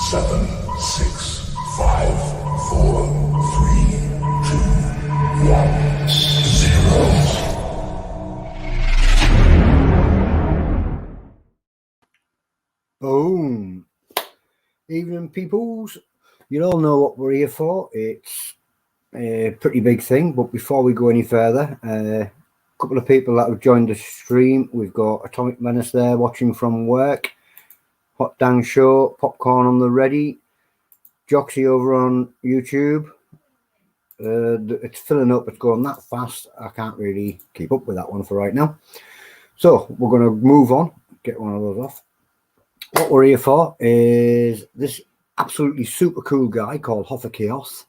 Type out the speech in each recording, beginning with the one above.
7, 6, 5, 4, 3, 2, 1, 0. Boom. Evening, peoples. You all know what we're here for. It's a pretty big thing, but before we go any further, a couple of people that have joined the stream. We've got Atomic Menace there watching from work, Hot Dang Show, Popcorn on the Ready, Joxy over on YouTube. It's filling up. It's going that fast. I can't really keep up with that one for right now. So we're going to move on, get one of those off. What we're here for is this absolutely super cool guy called Hoffa Chaos.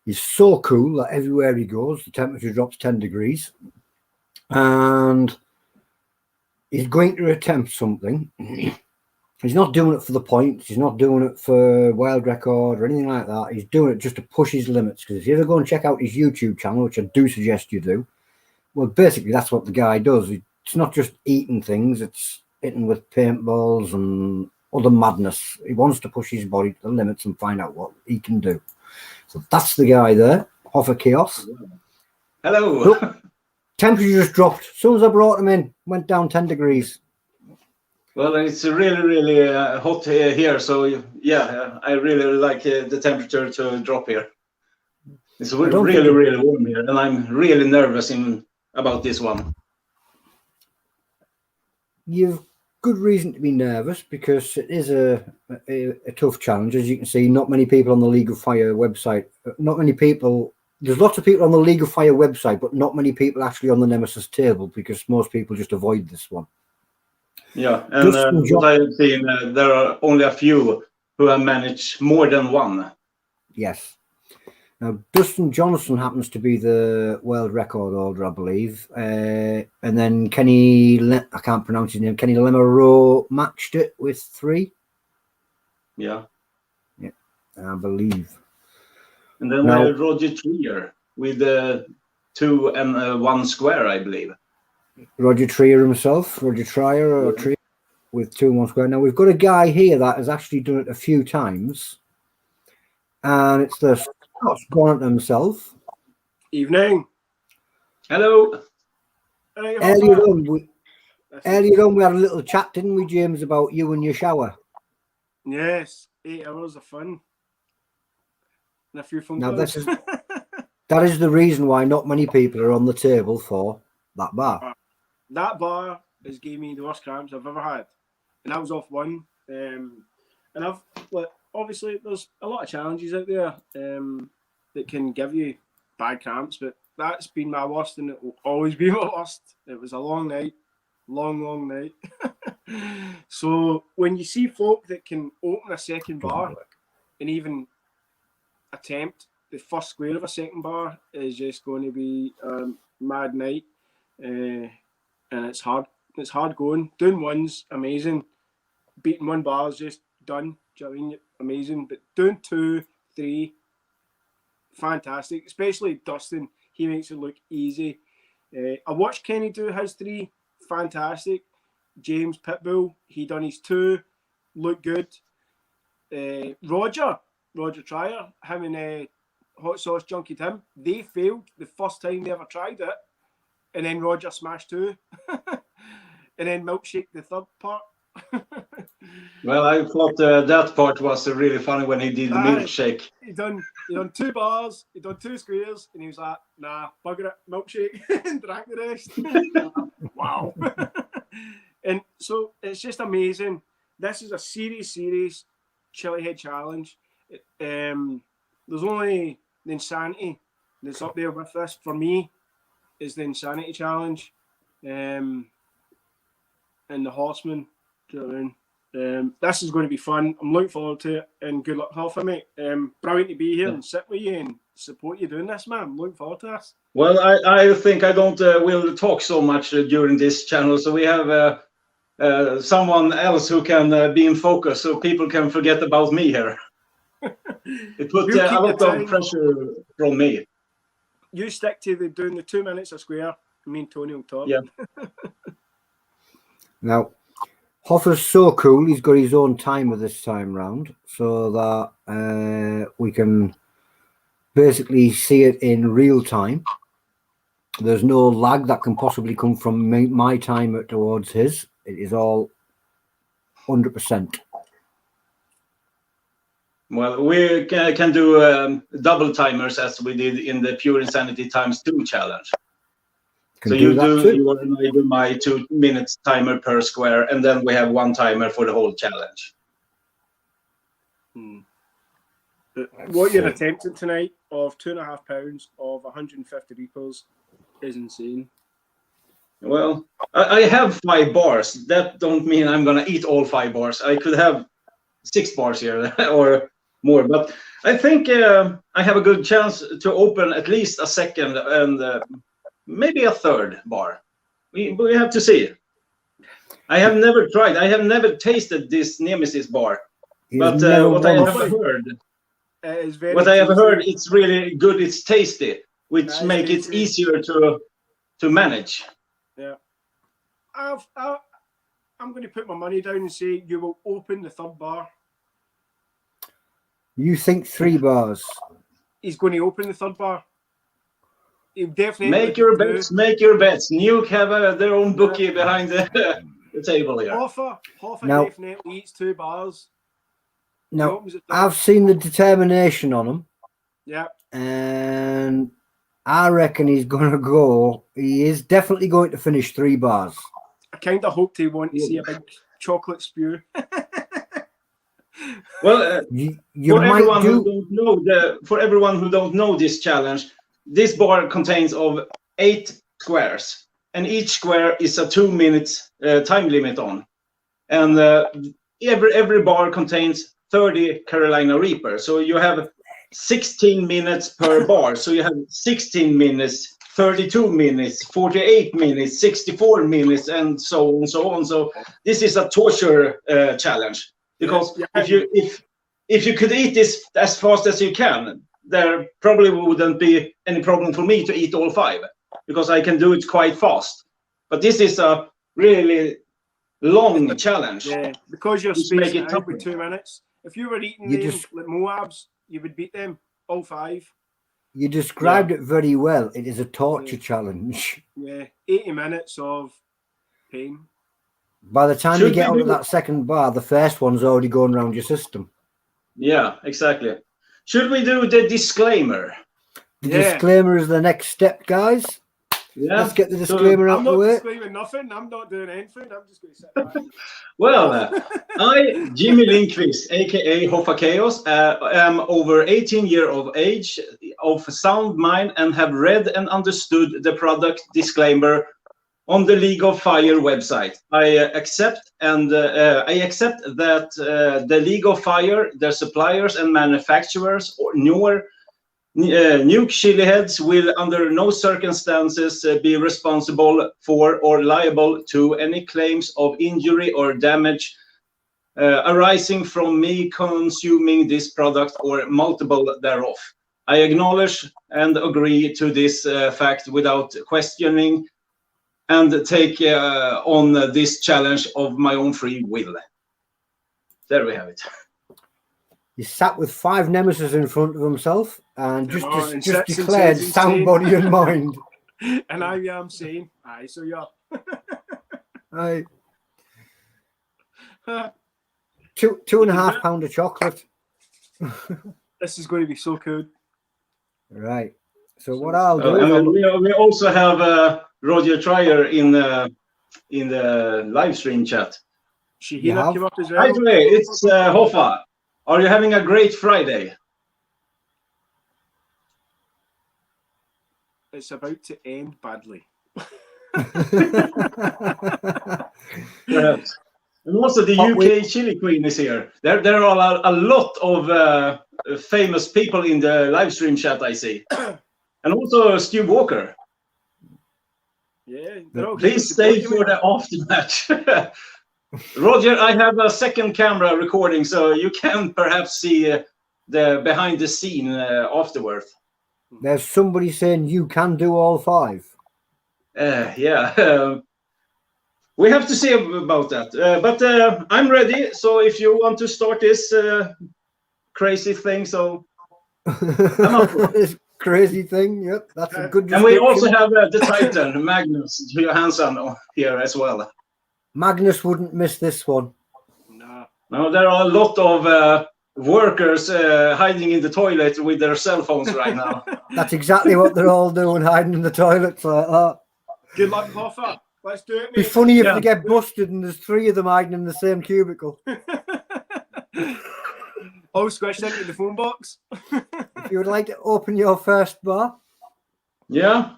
He's so cool that everywhere he goes, the temperature drops 10 degrees. And he's going to attempt something. He's not doing it for the points. He's not doing it for world record or anything like that. He's doing it just to push his limits. Because if you ever go and check out his YouTube channel, which I do suggest you do, well, basically that's what the guy does. It's not just eating things. It's hitting with paintballs and other madness. He wants to push his body to the limits and find out what he can do. So that's the guy there, Hoffa Chaos. Hello. Look, temperature just dropped. As soon as I brought him in, went down 10 degrees. Well, it's really, really hot here. So, yeah, I really like the temperature to drop here. It's really, really warm here. And I'm really nervous about this one. You've good reason to be nervous because it is a tough challenge. As you can see, not many people on the League of Fire website, there's lots of people on the League of Fire website, but not many people actually on the Nemesis table because most people just avoid this one. Yeah, and what I've seen, there are only a few who have managed more than one. Yes. Now, Dustin Johnson happens to be the world record holder, I believe. And then I can't pronounce his name, Kenny Lemero matched it with 3. Yeah. Yeah, I believe. And then Roger Trier with 2 and 1 square, I believe. Roger Trier himself, Trier with 2 and 1 square. Now, we've got a guy here that has actually done it a few times. And it's the Scott's gone at himself. Evening. Hello. Earlier on, we had a little chat, didn't we, James, about you and your shower? Yes, 8 hours of fun. And a few phone calls. That is the reason why not many people are on the table for that bar. That bar has gave me the worst cramps I've ever had. And I was off one. And obviously there's a lot of challenges out there that can give you bad cramps, but that's been my worst and it will always be my worst. It was a long night, long night. So when you see folk that can open a second bar and even attempt the first square of a second bar is just going to be a mad night. And it's hard. It's hard going. Doing one's amazing. Beating 1 bar is just done. Do you know what I mean? Amazing. But doing 2, 3, fantastic. Especially Dustin. He makes it look easy. I watched Kenny do his 3. Fantastic. James Pitbull. He done his 2. Look good. Roger Trier. Him and Hot Sauce Junkie Tim. They failed the first time they ever tried it. And then Roger smashed 2. And then Milkshake the third part. Well, I thought that part was really funny when he did the milkshake. He done 2 bars, he done 2 squares, and he was like, nah, bugger it, milkshake, and drank the rest. Wow. And so it's just amazing. This is a serious Chilli-head challenge. There's only the Insanity that's up there with this. For me, is the Insanity challenge. And the Horseman. Do you know what I mean? This is going to be fun. I'm looking forward to it, and good luck, Hoffa, mate. Brilliant to be here and sit with you and support you doing this, man. I'm looking forward to this. Well, I think I don't will talk so much during this channel, so we have someone else who can be in focus, so people can forget about me here. It put a lot of pressure from me. You stick to doing the 2 minutes a square. Me and Tony will talk. Yeah. Now, Hoffa's so cool. He's got his own timer this time round, so that we can basically see it in real time. There's no lag that can possibly come from my timer towards his. It is all 100%. Well, we can do double timers as we did in the Pure Insanity ×2 challenge. So you and I do my 2 minutes timer per square, and then we have one timer for the whole challenge. What you're attempting tonight of 2.5 pounds of 150 reapers is insane. Well, I have 5 bars. That don't mean I'm gonna eat all 5 bars. I could have 6 bars here or more, but I think I have a good chance to open at least a second and maybe a third bar. We have to see. I have never tried. I have never tasted this Nemesis bar, but what I have heard, it's really good. It's tasty, which makes it easier to manage. Yeah, I'm going to put my money down and say you will open the third bar. You think 3 bars? He's going to open the third bar. He'll definitely make your bets. Make your bets. Nuke have their own bookie behind the table here. Hoffa definitely eats 2 bars. No, I've seen the determination on him. Yeah, and I reckon he's going to go. He is definitely going to finish 3 bars. I kind of hoped he wanted to see a big chocolate spew. Well, for everyone who don't know this challenge, this bar contains of 8 squares, and each square is a 2 minutes time limit on, and every bar contains 30 Carolina Reaper. So you have 16 minutes per bar. So you have 16 minutes, 32 minutes, 48 minutes, 64 minutes, and so on, so on. So this is a torture challenge, because if you could eat this as fast as you can, there probably wouldn't be any problem for me to eat all 5, because I can do it quite fast. But this is a really long challenge. Yeah, because you're spacing it out with 2 minutes. If you were eating like Moabs, you would beat them all 5. You described it very well. It is a torture challenge. Yeah, 80 minutes of pain. By the time you get onto that second bar, the first one's already going around your system. Yeah, exactly. Should we do the disclaimer? The disclaimer is the next step, guys. Yeah. Let's get the disclaimer out of the way. I'm not disclaiming nothing. I'm not doing anything. I'm just going to sit back. Well, I, Jimmy Lindqvist, a.k.a. Hoffa Chaos, am over 18 years of age, of sound mind, and have read and understood the product disclaimer on the League of Fire website. I accept that the League of Fire, their suppliers and manufacturers, or Nuke Chilli-heads will under no circumstances be responsible for or liable to any claims of injury or damage arising from me consuming this product or multiple thereof. I acknowledge and agree to this fact without questioning, and take on this challenge of my own free will. There we have it. He sat with 5 Nemesis in front of himself and just declared sound, body and mind. And I am saying, aye, so yeah. Aye. 2.5 pound of chocolate. This is going to be so cool. Right. So what I'll do... we also have Roger Trier in the live stream chat. Shahina came up as well. Hi, today it's Hoffa. Are you having a great Friday? It's about to end badly. Perhaps. And also the UK Chili Queen is here. There are a lot of famous people in the live stream chat, I see. And also Stu Walker. Yeah. Please stay for the aftermatch. Roger, I have a second camera recording, so you can perhaps see the behind the scene afterwards. There's somebody saying you can do all 5. Yeah. we have to see about that. But I'm ready. So if you want to start this crazy thing, so I'm up for it. This crazy thing. Yep, that's a good And we also description. have the Titan, Magnus Johansson here as well. Magnus wouldn't miss this one. Nah. Now, there are a lot of workers hiding in the toilet with their cell phones right now. That's exactly what they're all doing, hiding in the toilets like that. Good luck, Hoffa. Let's do it, It'd be mate. funny if Yeah. they get busted and there's 3 of them hiding in the same cubicle. All squished into the phone box. If you would like to open your first bar. Yeah.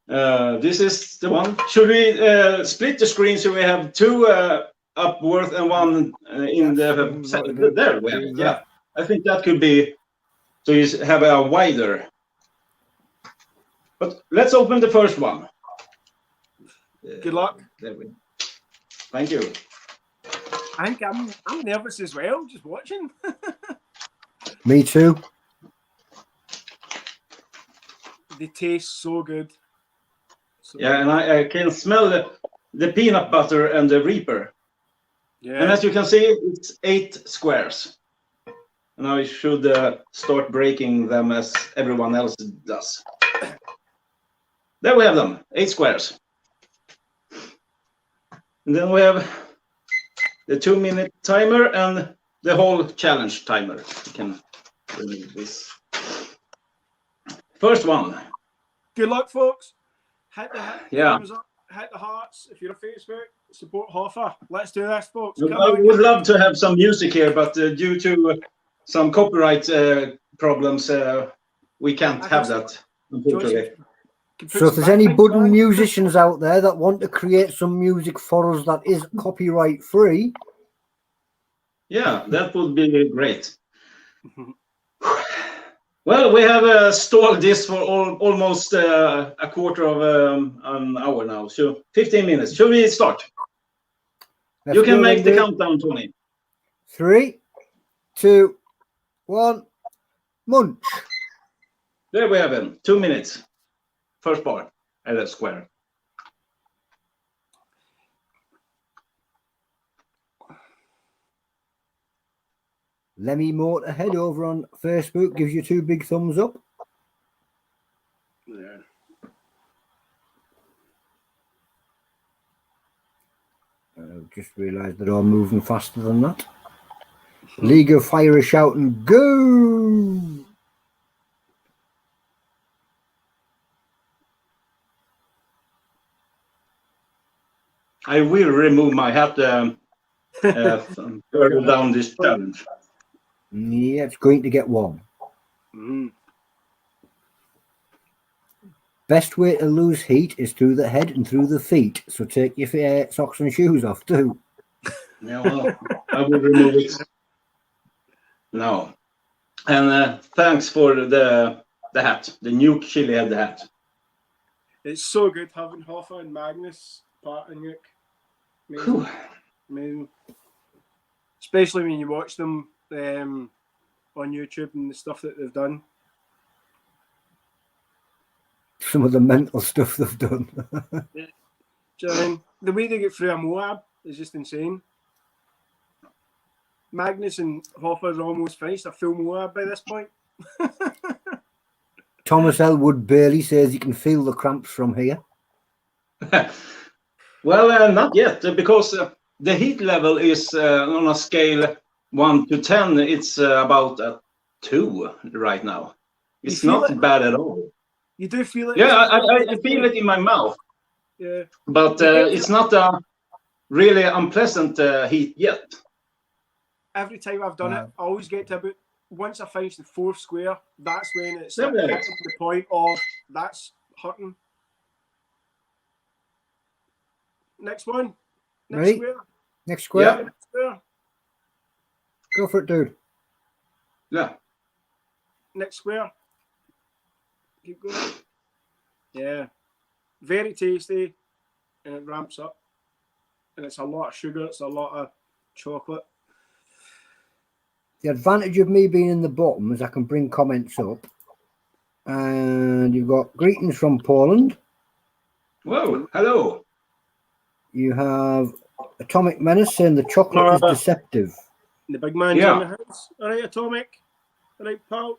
This is the one. Should we split the screen so we have 2 upward and 1 in the... There we have it. Yeah. I think that could be... So you have a wider... But let's open the first one. Good luck. There we go. Thank you. I think I'm nervous as well, just watching. Me too. They taste so good. So, Yeah, and I can smell the peanut butter and the Reaper. yeah. And as you can see, it's 8 squares. And I should start breaking them as everyone else does. There we have them, 8 squares. And then we have the 2-minute timer and the whole challenge timer. You can remove this. First one. Good luck, folks. Hit the Yeah. thumbs up, hit the hearts. If you're on Facebook, support Hoffa. Let's do this, folks. I Come on, would love to have some music here, but due to some copyright problems, we can't have that, unfortunately. So if there's any budding musicians out there that want to create some music for us that is copyright free, Yeah, that would be great. Well, we have stalled this for almost a quarter of an hour now, so 15 minutes. Should we start? let's You can go make then, the dude. countdown, Tony. 3, 2, 1, munch. There we have him. 2 minutes. First bar at a square. Lemmy Motorhead over on Facebook gives you 2 big thumbs up. Yeah. I've just realised they're all moving faster than that. League of Fire is shouting, go! I will remove my hat further down this challenge. Yeah, it's going to get warm. Mm. Best way to lose heat is through the head and through the feet. So take your socks and shoes off too. Yeah, well, I will remove it now. And thanks for the hat, the new Chilli-head hat. It's so good having Hoffa and Magnus part in it. Whew. Amazing. Especially when you watch them on YouTube and the stuff that they've done. Some of the mental stuff they've done. Do you know what I mean? The way they get through a Moab is just insane. Magnus and Hoffa are almost finished a full Moab by this point. Thomas Elwood Bailey says you can feel the cramps from here. Well, not yet, because the heat level is on a scale 1 to 10. It's about a 2 right now. It's You feel not it? bad at all. You do feel it? Yeah, I feel it in my mouth, Yeah. but it's not a really unpleasant heat yet. Every time I've done it, I always get to about, once I finish the 4th square, that's when it's Yeah, getting right. to the point of that's hurting. Next one. Next Ready? square. Next square. Yeah. Next square. Go for it, dude. Yeah. Next square. Keep going. Yeah. Very tasty. And it ramps up. And it's a lot of sugar. It's a lot of chocolate. The advantage of me being in the bottom is I can bring comments up. And you've got greetings from Poland. Whoa, hello. You have Atomic Menace saying the chocolate is deceptive. The big man's Yeah. in the house. All right, Atomic. All right, pal.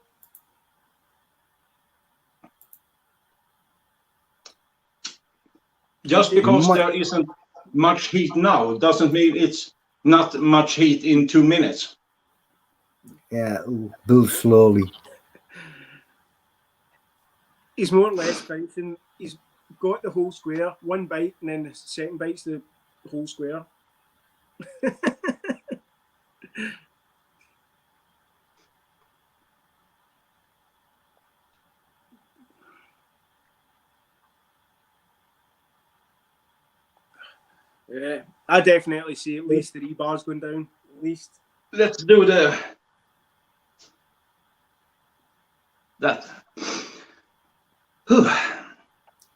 Just because there isn't much heat now doesn't mean it's not much heat in 2 minutes. Yeah, build slowly. He's more or less biting. He's got the whole square, one bite, and then the second bite's the whole square. Yeah, I definitely see at least 3 bars going down. At least. Let's do that.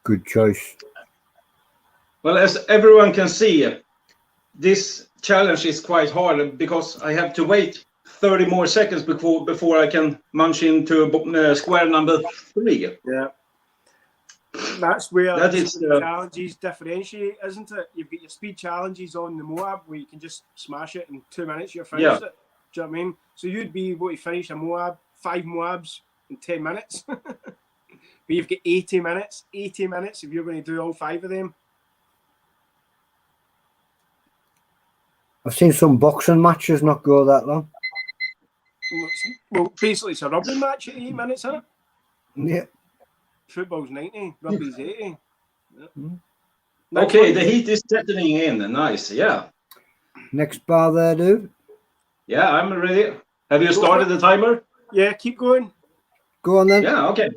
Good choice. Well, as everyone can see, this challenge is quite hard because I have to wait 30 more seconds before I can munch into square number 3. Yeah. That's where That the is, speed challenges differentiate, isn't it? You've got your speed challenges on the Moab where you can just smash it in 2 minutes, you're finished it. Do you know what I mean? So you'd be able to finish a Moab, 5 Moabs in 10 minutes. But you've got 80 minutes if you're going to do all 5 of them. I've seen some boxing matches not go that long. Well, basically it's a rugby match at 8 minutes, isn't it? Yeah. Football's 90, rugby's 80. Yeah. Okay, the heat is settling in. Nice, yeah. Next bar there, dude. Yeah, I'm ready. Have you started the timer? Yeah, keep going. Go on then. Yeah, okay.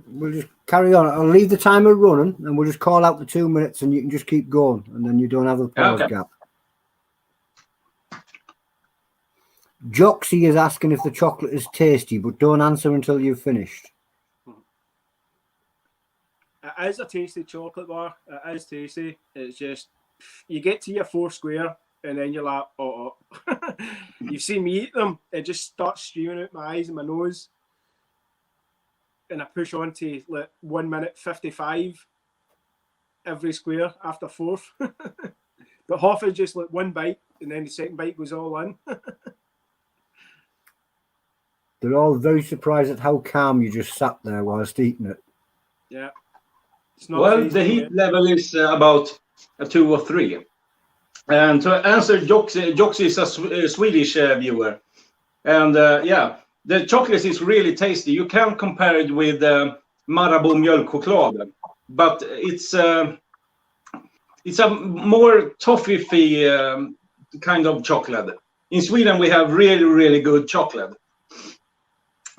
We'll just carry on. I'll leave the timer running and we'll just call out the 2 minutes and you can just keep going and then you don't have the pause gap. Joxy is asking if the chocolate is tasty, but don't answer until you've finished. It is a tasty chocolate bar. It is tasty. It's just, you get to your 4th square and then you're like, oh. You've seen me eat them. It just starts streaming out my eyes and my nose. And I push on to like 1 minute 55 every square after 4th. But Hoffa is just like 1 bite and then the second bite goes all in. They're all very surprised at how calm you just sat there whilst eating it. Yeah. It's not Well, the heat level is about a 2 or 3. And to answer Joxy is a Swedish viewer. And yeah, the chocolate is really tasty. You can compare it with Marabou mjölkchoklad, but it's a more toffee kind of chocolate. In Sweden, we have really, really good chocolate.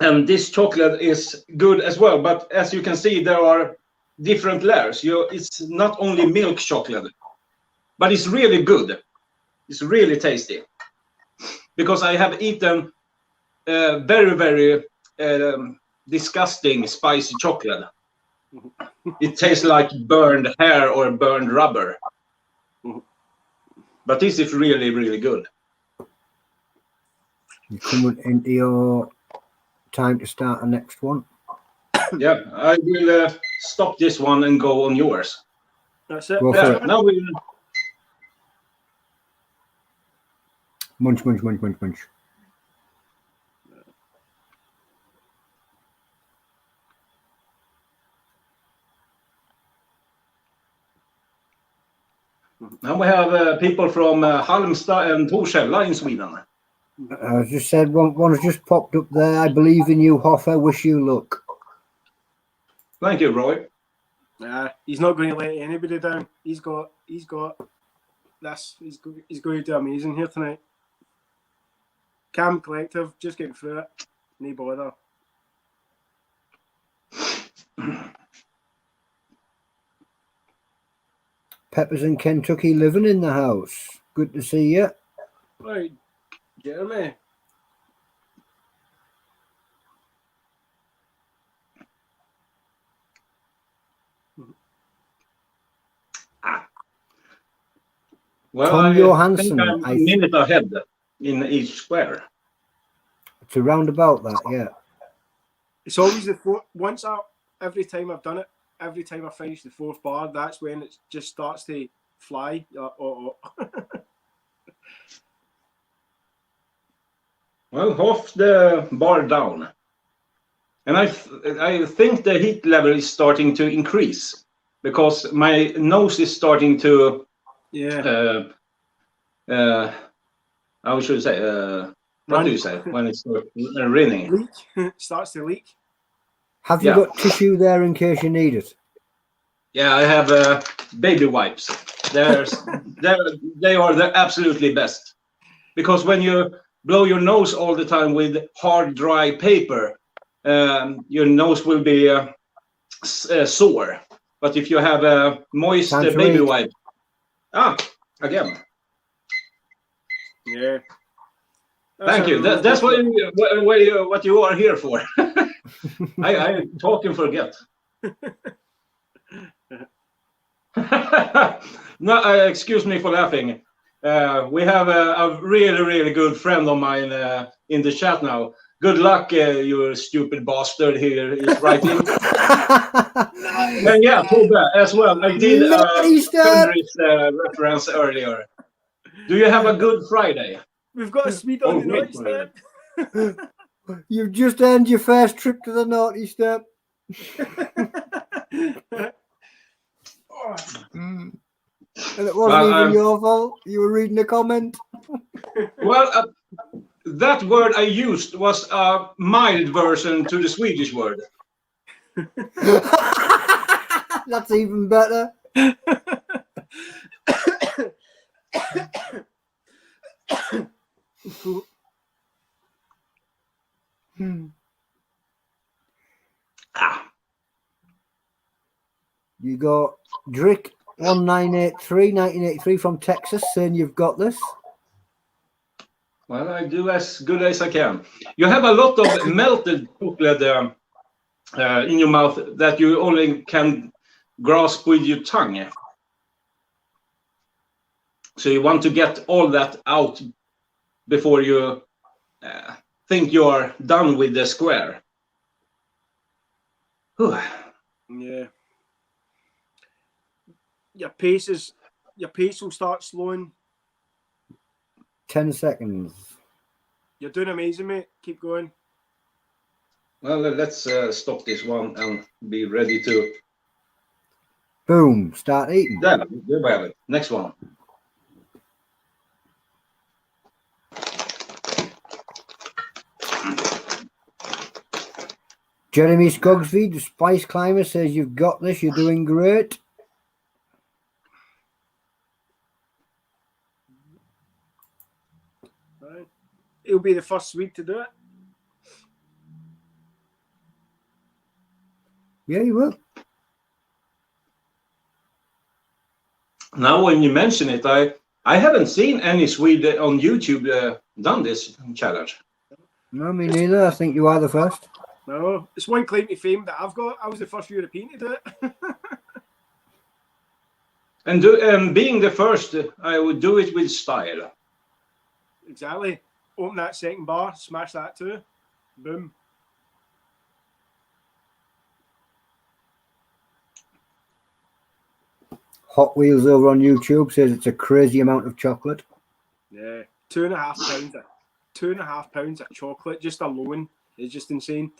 And this chocolate is good as well. But as you can see, there are different layers. It's not only milk chocolate, but it's really good. It's really tasty. Because I have eaten very, very disgusting spicy chocolate. It tastes like burned hair or burned rubber. But this is really, really good. You're coming into your time to start the next one. Yeah, I will stop this one and go on yours. That's it. Go for it. Now we. Munch, munch, munch, munch, munch. Now we have people from Halmstad and Torshälla in Sweden. I just said one has just popped up there. I believe in you, Hoffa. Wish you luck. Thank you, Roy. He's not going to let anybody down. He's got this. He's going to do amazing here tonight. Calm, collective, just getting through it. No bother. Peppers in Kentucky living in the house. Good to see you. Right, Jeremy. Well, Tom I Johansson, think I'm a minute ahead in each square. It's around about that, yeah. It's always the fourth. Every time I've done it, every time I finish the 4th bar, that's when it just starts to fly. Well, half the bar down. And I think the heat level is starting to increase because my nose is starting to, how should I say, what do you say when it's raining? Leak. Starts to leak. Have you got tissue there in case you need it? Yeah, I have baby wipes. They are the absolutely best. Because when you blow your nose all the time with hard, dry paper, your nose will be sore. But if you have a moist baby wipe, again. Yeah. Thank you. That's what you are here for. I talk and forget. No, excuse me for laughing. We have a really, really good friend of mine in the chat now. Good luck, you stupid bastard here is writing. And yeah, Tobbe as well. I did Fenris reference earlier. Do you have a good Friday? We've got a sweet on the naughty step. You've just earned your first trip to the naughty step. And it wasn't even your fault. You were reading a comment. Well, that word I used was a mild version to the Swedish word. That's even better. You got Drick 1983 from Texas saying you've got this. Well, I do as good as I can. You have a lot of melted chocolate in your mouth that you only can grasp with your tongue. So you want to get all that out before you think you are done with the square. Whew. Yeah. Your pace will start slowing. 10 seconds. You're doing amazing, mate. Keep going. Well, let's stop this one and be ready to... Boom. Start eating. There we have it. Next one. Jeremy Skogsby, the Spice Climber, says you've got this. You're doing great. Right. He'll be the first Swede to do it. Yeah, you will. Now, when you mention it, I haven't seen any Swede on YouTube done this challenge. No, me neither. I think you are the first. No, it's one claim to fame that I've got. I was the first European to do it. And being the first, I would do it with style. Exactly. Open that second bar, smash that too. Boom. Hot Wheels over on YouTube says it's a crazy amount of chocolate. Yeah, 2.5 pounds. 2.5 pounds of chocolate just alone is just insane.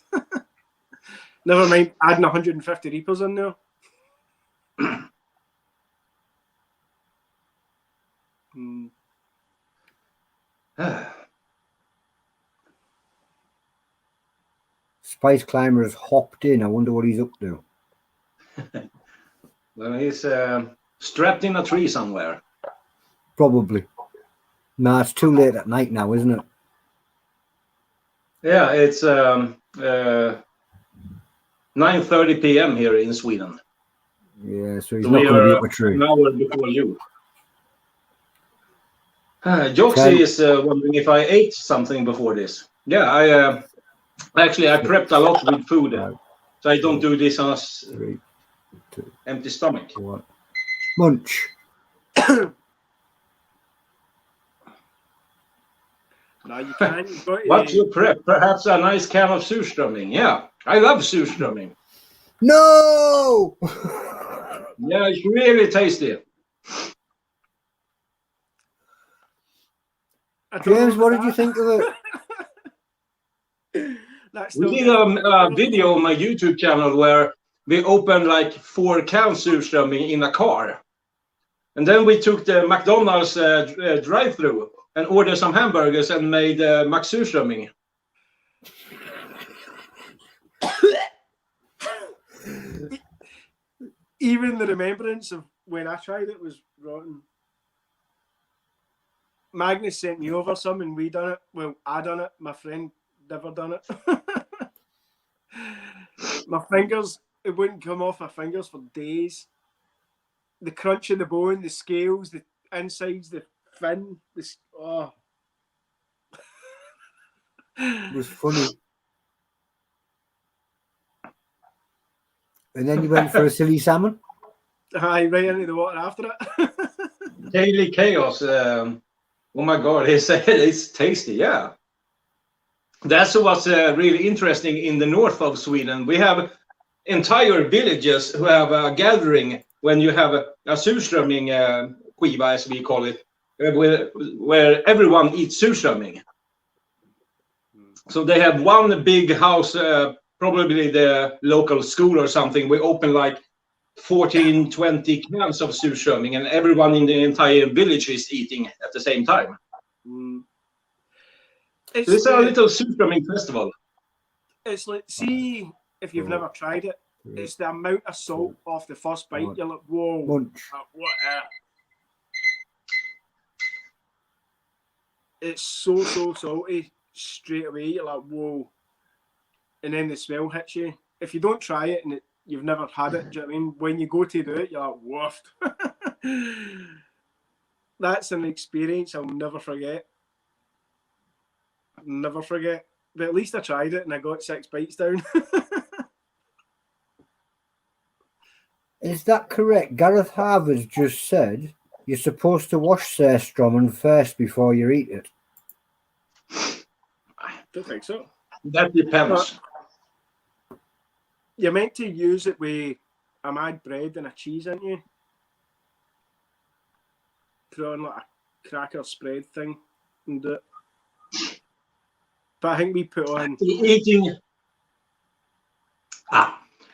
Never mind adding 150 Reapers in there. Spice Climber has hopped in. I wonder what he's up to. Well, he's strapped in a tree somewhere. Probably. No, it's too late at night now, isn't it? Yeah, it's 9:30 p.m. here in Sweden. Yeah, so he's not going to be up a tree. An hour before you. Joxy is wondering if I ate something before this. Yeah, I prepped a lot with food, so I don't do this on empty stomach. Munch. No, you can. What's your prep? Perhaps a nice can of surströmming. Yeah, I love surströmming. No! Yeah, it's really tasty. I don't James, know what about did you think of it? That's We still did good. a video on my YouTube channel where we opened like 4 cans surströmming in a car. And then we took the McDonald's drive-through and ordered some hamburgers and made Mac surströmming. Even the remembrance of when I tried it was rotten. Magnus sent me over some and we done it. Well, I done it. My friend never done it. My fingers, it wouldn't come off my fingers for days. The crunch in the bone, the scales, the insides, the fin. Oh. it? Was funny. And then you went for a silly salmon? Aye, right into the water after it. Daily Chaos. Oh my God, it's tasty, yeah. That's what's really interesting in the north of Sweden. We have entire villages who have a gathering when you have a surströmming skiva, as we call it, where everyone eats surströmming. So they have one big house, probably the local school or something. We open like 14, 20 cans of surströmming, and everyone in the entire village is eating at the same time. It's a little surströmming festival. It's like, see, if you've never tried it, it's the amount of salt off the first bite. You're like, whoa, Munch. what? It's so salty straight away. You're like, whoa. And then the smell hits you. If you don't try it and you've never had it, do you know what I mean? When you go to do it, you're like, woofed. That's an experience I'll never forget. Never forget. But at least I tried it and I got 6 bites down. Is that correct? Gareth Harvard's just said you're supposed to wash surströmming first before you eat it. I don't think so. That depends. You're meant to use it with a mad bread and a cheese, aren't you? Put on like a cracker spread thing and do it. But I think we put on...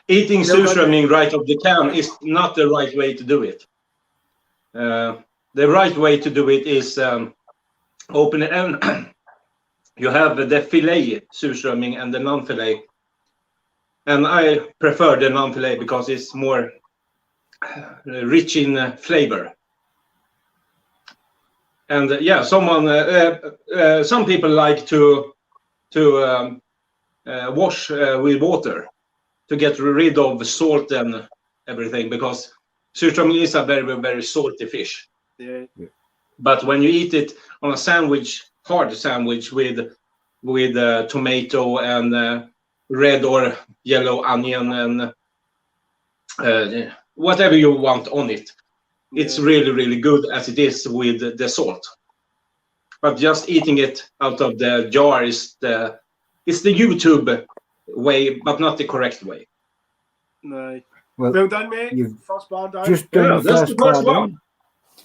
Eating surströmming right off the can is not the right way to do it. The right way to do it is open it and you have the fillet surströmming and the non-fillet. And I prefer the non-fillet because it's more rich in flavor. And some people like to wash with water to get rid of the salt and everything, because surströmming is a very, very salty fish. Yeah. But when you eat it on a sandwich, hard sandwich with tomato and red or yellow onion and whatever you want on it, it's really, really good as it is with the salt. But just eating it out of the jar is the YouTube way, but not the correct way. No. Well done, mate. First bar down. Just done the that's the first bar one. down.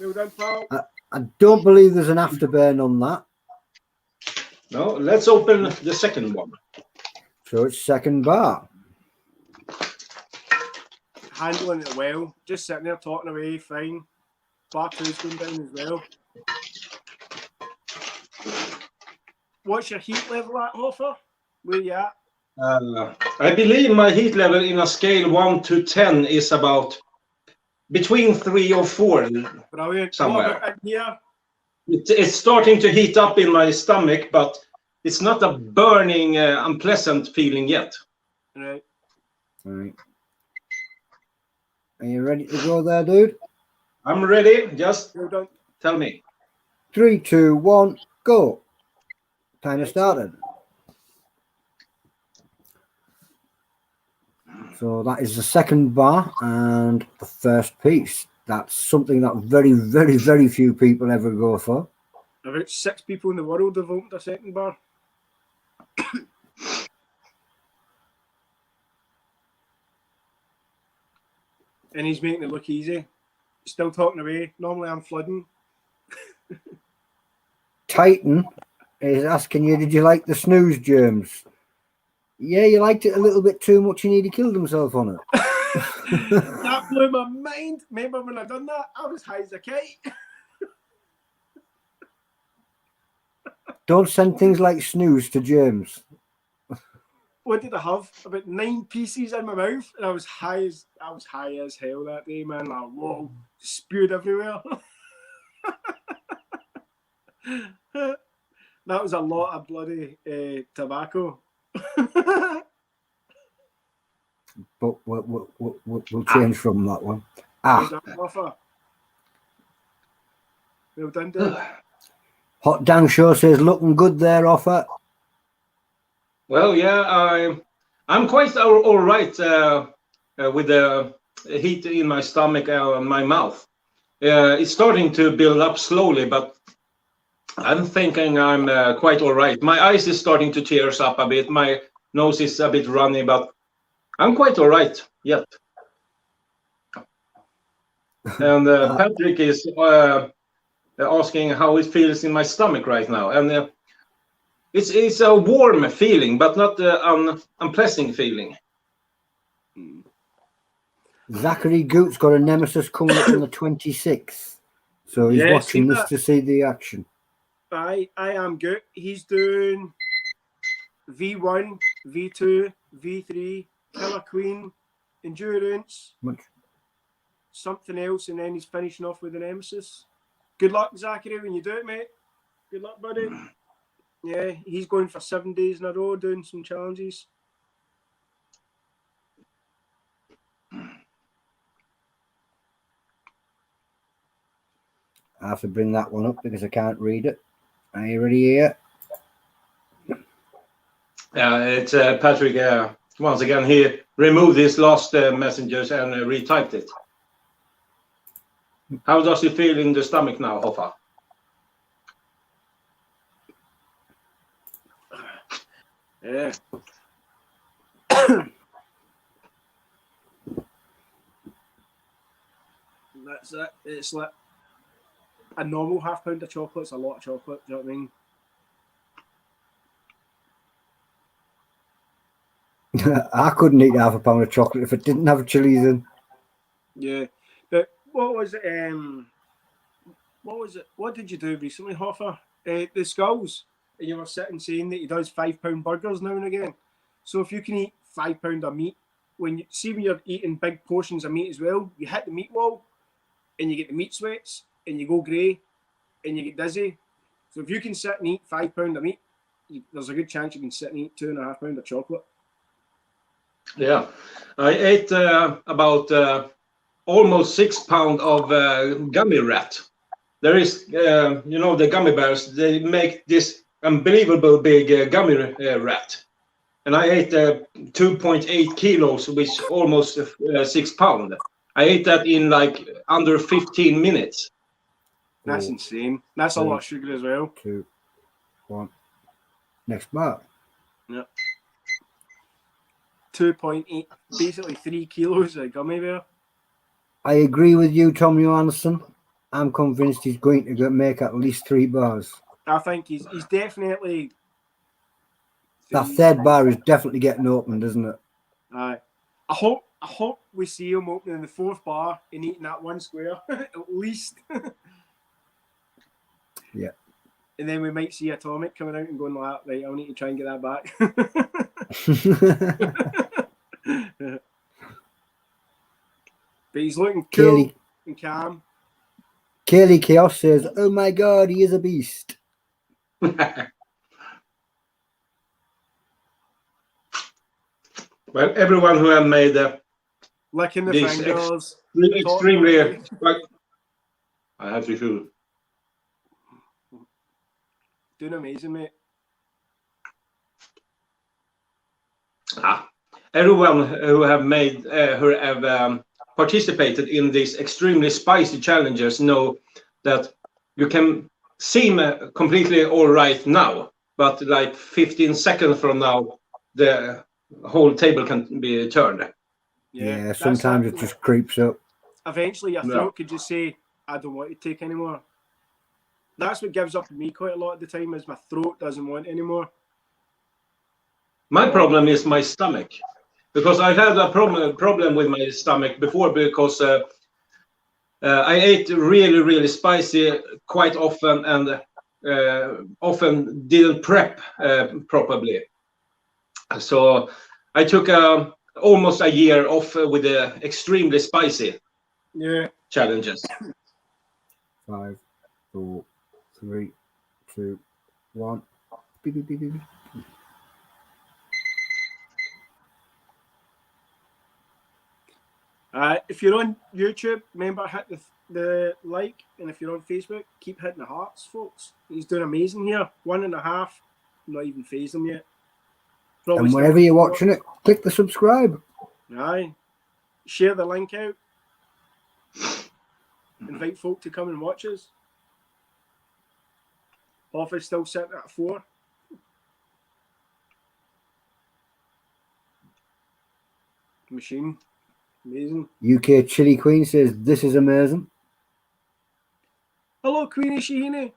Well done, pal. I don't believe there's an afterburn on that. No, let's open the second one. So it's second bar. Handling it well. Just sitting there talking away, fine. Bar 2's going down as well. What's your heat level at, Hoffa? Where you at? I believe my heat level in a scale 1 to 10 is about between 3 or 4. Brilliant. Somewhere. What about in here? It's starting to heat up in my stomach, but it's not a burning, unpleasant feeling yet. Right. All right. Are you ready to go there, dude? I'm ready. Just Well done. tell me. 3, 2, 1, go. Timer started. So that is the second bar and the first piece. That's something that very, very, very few people ever go for. About 6 people in the world have opened a second bar. And he's making it look easy. Still talking away. Normally I'm flooding. Titan is asking you, did you like the snooze germs? Yeah, you liked it a little bit too much and he'd killed himself on it. That blew my mind. Remember when I done that? I was high as a kite. Don't send things like snooze to germs. What did I have? About 9 pieces in my mouth, and I was high as hell that day, man. Like, whoa, spewed everywhere. That was a lot of bloody tobacco. But we'll change from that one. Well done, Hoffa. Well done, dude. Hot Dang Show says, looking good there, Hoffa. Well, yeah, I'm quite all right with the heat in my stomach and my mouth. It's starting to build up slowly, but I'm thinking I'm quite all right. My eyes is starting to tears up a bit. My nose is a bit runny, but I'm quite all right yet. And Patrick is asking how it feels in my stomach right now. And it's a warm feeling, but not an unpleasant feeling. Zachary Goot's got a Nemesis coming up on the 26th. So he's watching this to see the action. I am good. He's doing V1, V2, V3, Killer Queen, Endurance, something else, and then he's finishing off with the Nemesis. Good luck, Zachary, when you do it, mate. Good luck, buddy. Yeah, he's going for 7 days in a row doing some challenges. I have to bring that one up because I can't read it. Are you ready here? It's Patrick. Once again, he removed his last messages and retyped it. How does it feel in the stomach now, Hoffa? Yeah. That's it. It's like a normal half pound of chocolate. It's a lot of chocolate. Do you know what I mean? I couldn't eat half a pound of chocolate if it didn't have chilies in. Yeah. But what was it? What did you do recently, Hoffa? The skulls. And you were sitting saying that he does £5 burgers now and again. So if you can eat £5 of meat, when you're eating big portions of meat as well, you hit the meat wall and you get the meat sweats and you go grey and you get dizzy. So if you can sit and eat £5 of meat, there's a good chance you can sit and eat £2.5 pounds of chocolate. Yeah, I ate about almost 6 pounds of gummy rat. There is, the gummy bears, they make this unbelievable big gummy rat. And I ate 2.8 kilos, which is almost 6 pounds. I ate that in like under 15 minutes. That's insane. That's a lot of sugar as well. 2, 1. Next mark. Yep. 2.8, basically 3 kilos of gummy bear. I agree with you, Tom Johansson. I'm convinced he's going to make at least 3 bars. I think he's definitely. That third bar is definitely getting opened, isn't it? Aye. I hope we see him opening the 4th bar and eating that 1 square at least. Yeah. And then we might see Atomic coming out and going like, right, I'll need to try and get that back. But he's looking cool and calm. Kaylee Kaos says, oh my God, he is a beast. Well, everyone who have made licking the these fingers, extremely, I have to shoot. Doing amazing, mate. Everyone who have made, who have participated in these extremely spicy challenges know that you can seem completely all right now, but like 15 seconds from now, the whole table can be turned. Yeah, sometimes it just creeps up. Eventually, your throat could just say, I don't want to take anymore. That's what gives up with me quite a lot of the time, is my throat doesn't want it anymore. My problem is my stomach, because I had a problem with my stomach before, because I ate really spicy quite often, and often didn't prep properly. So I took almost a year off with the extremely spicy challenges. 5, 4, 3, 2, 1. Beep, beep, beep, beep. If you're on YouTube, remember hit the like, and if you're on Facebook, keep hitting the hearts, folks. He's doing amazing here. 1.5, not even phased him yet. Probably And whenever you're watching it, click the subscribe. Aye. Share the link out. Invite folk to come and watch us. Hoffa's still sitting at 4. Machine. Amazing. UK Chili Queen says, this is amazing. Hello, Queenie Shahini.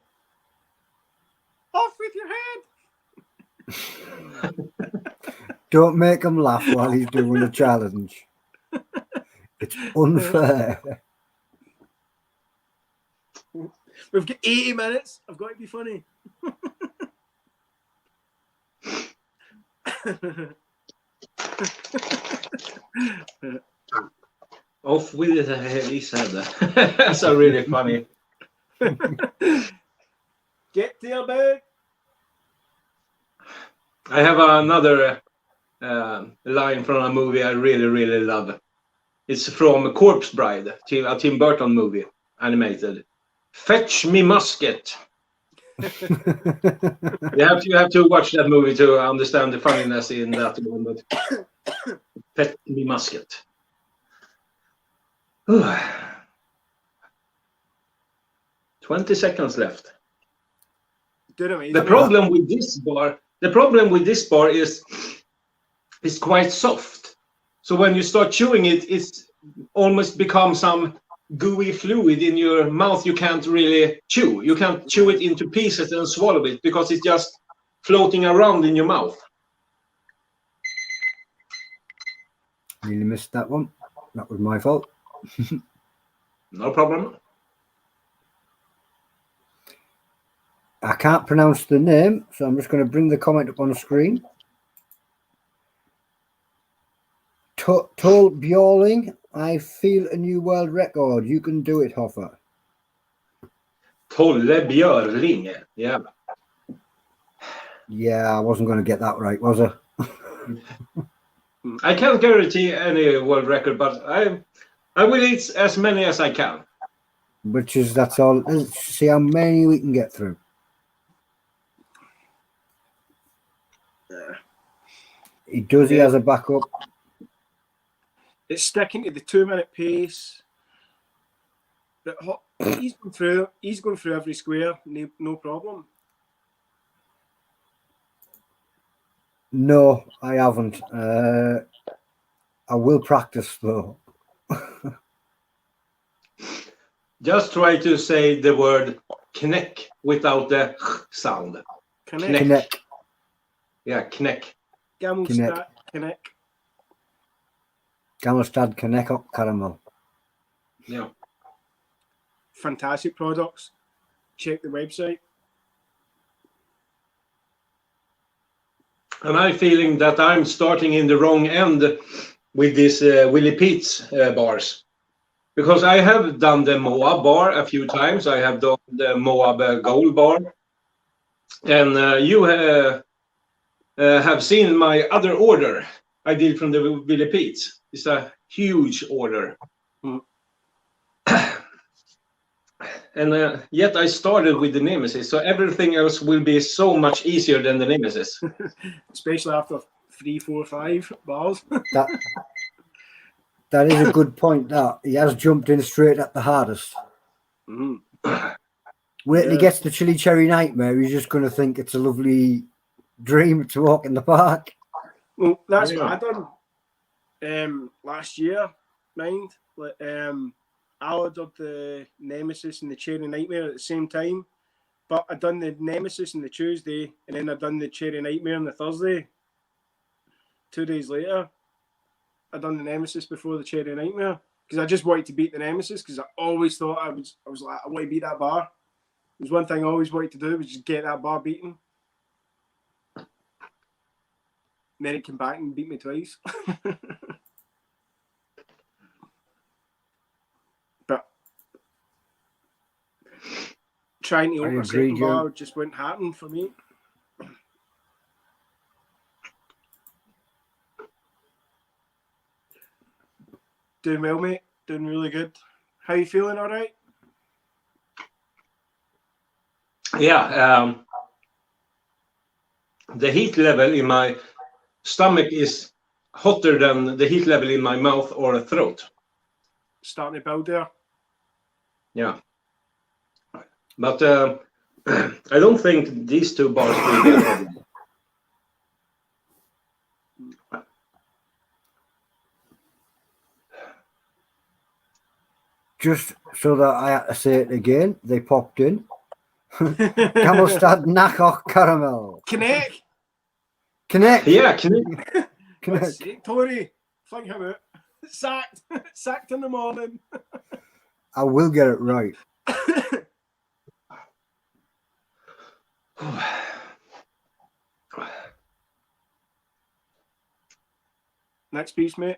Off with your head. Don't make him laugh while he's doing a challenge. It's unfair. We've got 80 minutes. I've got to be funny. Off with the head, he said that. That's so really funny. Get there, bud. I have another line from a movie I really love. It's from Corpse Bride, a Tim Burton movie, animated. Fetch me musket. You have to watch that movie to understand the funniness in that one. But fetch me musket. 20 seconds left. The problem with this bar is it's quite soft. So when you start chewing it, it's almost become some gooey fluid in your mouth. You can't really chew. You can't chew it into pieces and swallow it because it's just floating around in your mouth. Really missed that one. That was my fault. No problem. I can't pronounce the name, so I'm just going to bring the comment up on the screen. Tol Bjorling, I feel a new world record. You can do it, Hoffa. Tolle Björling, yeah. Yeah, I wasn't going to get that right, was I? I can't guarantee any world record, but I will eat as many as I can. Which is, that's all. Let's see how many we can get through. He has a backup. It's sticking to the 2-minute pace. But he's going through every square, no problem. No, I haven't. I will practice though. Just try to say the word kneck without the sound. Kneck. Yeah, kneck. Gammelstad, Kneck. Gammelstad Kneck up caramel. Yeah. Fantastic products. Check the website. And I'm feeling that I'm starting in the wrong end with these Willie Pete's bars. Because I have done the Moab bar a few times. I have done the Moab Gold bar. And you have seen my other order I did from the Willie Pete's. It's a huge order. And yet I started with the Nemesis, so everything else will be so much easier than the Nemesis. Especially after 3, 4, 5 bars. That is a good point. That he has jumped in straight at the hardest. Wait till he gets the Chili Cherry Nightmare. He's just going to think it's a lovely dream to walk in the park. Well, that's what I done last year. Mind, I ordered the Nemesis and the Cherry Nightmare at the same time, But I done the Nemesis on the Tuesday, and then I done the Cherry Nightmare on the Thursday. 2 days later, I done the Nemesis before the Cherry Nightmare because I just wanted to beat the Nemesis because I always thought I was like, I want to beat that bar. It was one thing I always wanted to do was just get that bar beaten. And then it came back and beat me twice. But trying to open a second bar just wouldn't happen for me. Doing well, mate. Doing really good. How you feeling? All right? Yeah. The heat level in my stomach is hotter than the heat level in my mouth or throat. Starting to build there. Yeah. But I don't think these 2 bars will be a problem. Just so that I had to say it again, they popped in. Camelstad Nachok Caramel. Connect. Yeah, connect. Connect. Tony, fling him out. Sacked. Sacked in the morning. I will get it right. Next piece, mate.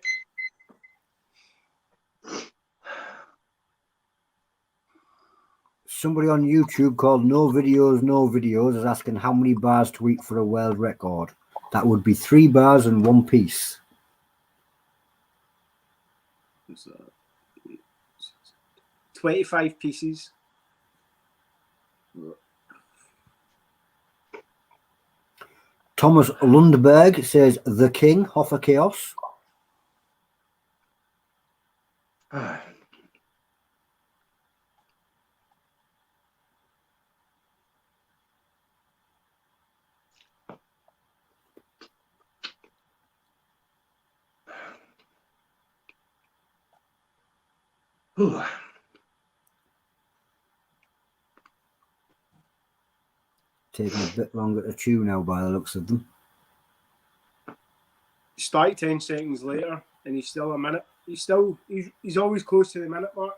Somebody on YouTube called No Videos is asking how many bars to eat for a world record. That would be 3 bars and 1 piece. 25 pieces. Thomas Lundberg says The King, Hoffa Chaos. Taking a bit longer to chew now by the looks of them. Started 10 seconds later and he's still a minute. He's always close to the minute mark.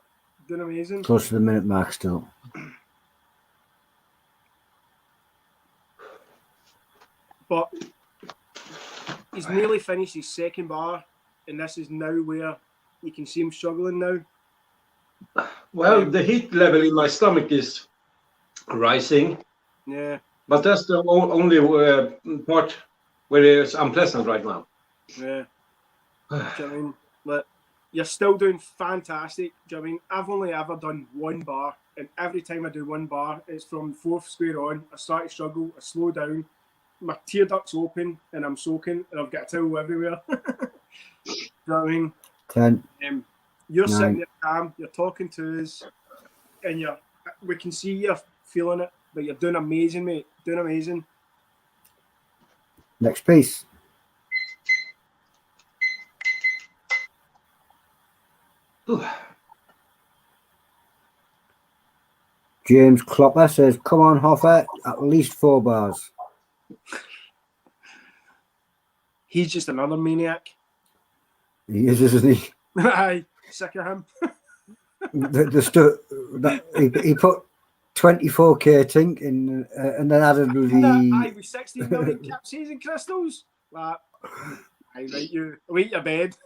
Doing amazing. Close to the minute mark still. But he's nearly finished his second bar, and this is now where you can see him struggling now. Well, the heat level in my stomach is rising. Yeah. But that's the only part where it's unpleasant right now. Yeah. Do you know what I mean? Like, you're still doing fantastic. Do you know what I mean? I've only ever done 1 bar, and every time I do 1 bar, it's from 4th square on. I start to struggle, I slow down, my tear ducts open, and I'm soaking, and I've got a towel everywhere. Do you know what I mean? 10. You're 9. sitting there calm, you're talking to us, and we can see you're feeling it, but you're doing amazing, mate. Doing amazing. Next piece. James Clopper says, come on, Hoffa, at least 4 bars. He's just another maniac. He is, isn't he? Aye, sick of him. He put 24k tink in, and then added Aye, with 16 million capsaicin crystals. Like, I right you. Wait your bed.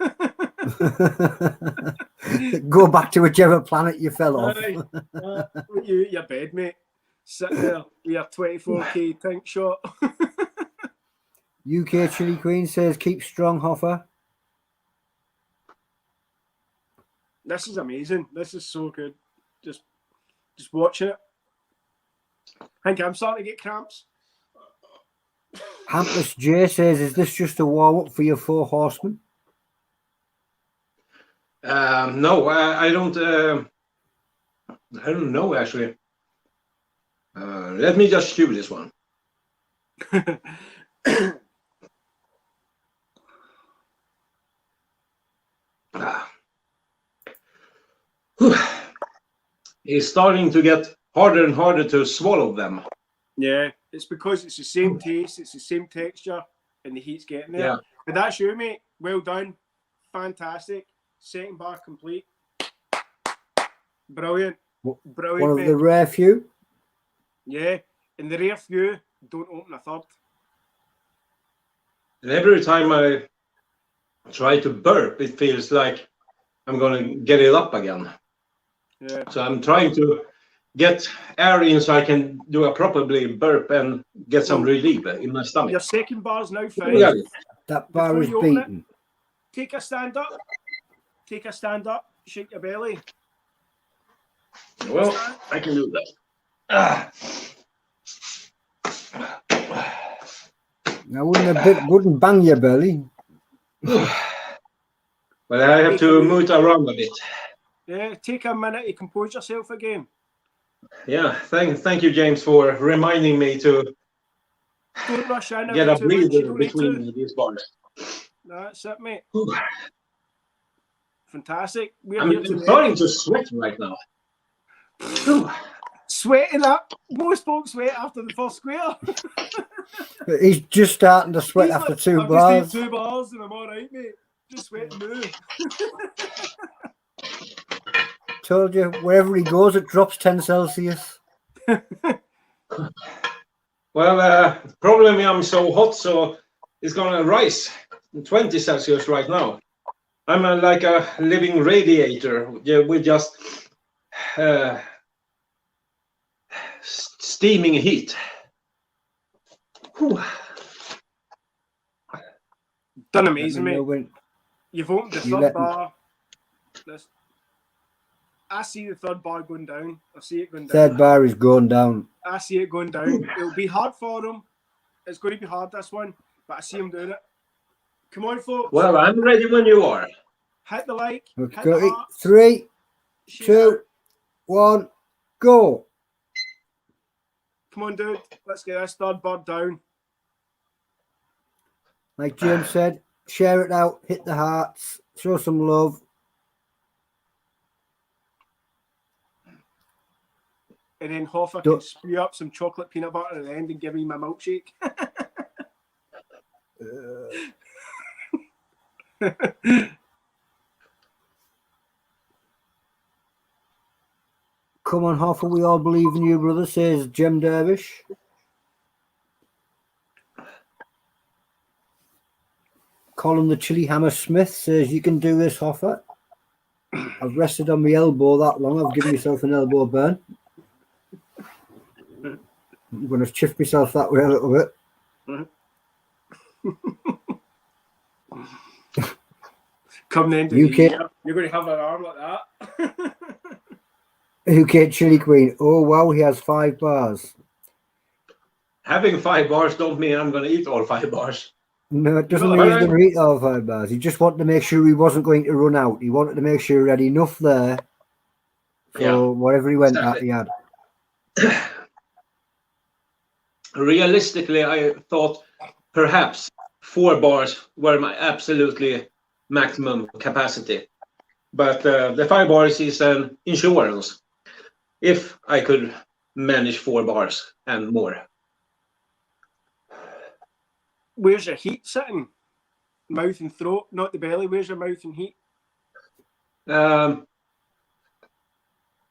Go back to whichever planet you fell off. You your bed, mate. Sitting there with your 24k tank shot. UK Chili Queen says, keep strong, Hoffa. This is amazing. This is so good. Just watching it. I think I'm starting to get cramps. Hampless J says, is this just a warm-up for your 4 horsemen? No, I don't know, actually. Let me just chew this one. It's starting to get harder and harder to swallow them. Yeah, it's because it's the same taste, it's the same texture, and the heat's getting there. Yeah. But that's you, mate. Well done. Fantastic. Second bar complete. Brilliant. Brilliant, One of mate. the rare few. Yeah. In the rare few, don't open a third. And every time I try to burp, it feels like I'm going to get it up again. Yeah. So I'm trying to get air in so I can do a properly burp and get some relief in my stomach. Your second bar's now fine. Yeah. That bar Before is you open it, beaten. take a stand up. Take a stand up. Shake your belly. Well, I can do that. Ah. Now, wouldn't bang your belly. But I have to move it around a bit. Yeah, take a minute to compose yourself again. Yeah, thank you, James, for reminding me to Don't rush in. get a too much, you breather don't need to. between these bars. That's it, mate. Whew. Fantastic. We're I'm here today. starting to sweat right now. Whew. Sweating up. Most folks sweat after the first square. He's just starting to sweat He's after like, 2 I've bars. just ate 2 bars and I'm all right, mate. Just sweat and move. Told you, wherever he goes, it drops 10 Celsius. Well, probably I'm so hot, so it's gonna rise 20 Celsius right now. I'm like a living radiator with just steaming heat. Whew. Done amazing, mate. When You've opened the You third let me- bar. I see the third bar going down. I see it going down. third bar is going down. I see it going down. It'll be hard for him. It's going to be hard, this one. But I see him doing it. Come on, folks. Well, I'm ready when you are. Hit the like. Let's Hit go. the heart. 3, Share. 2, 1, go. Come on, dude. Let's get this third bar down. Like James said, share it out, hit the hearts, show some love. And then Hoffa can Don't- spew up some chocolate peanut butter at the end and give me my milkshake. Come on, Hoffa, we all believe in you, brother, says Jem Dervish. Colin the Chili Hammer Smith says, you can do this, Hoffa. I've rested on my elbow that long, I've given myself an elbow burn. I'm going to shift myself that way a little bit. Come the end of UK the year, you're going to have an arm like that. UK Chili Queen. Oh, wow, he has 5 bars. Having 5 bars don't mean I'm going to eat all 5 bars. No, it doesn't Well, mean he's alright. going to eat all 5 bars. He just wanted to make sure he wasn't going to run out. He wanted to make sure he had enough there for Yeah, whatever he went at, exactly. he had. Realistically, I thought perhaps 4 bars were my absolutely maximum capacity. But the 5 bars is an insurance if I could manage 4 bars and more. Where's your heat sitting? Mouth and throat, not the belly. Where's your mouth and heat?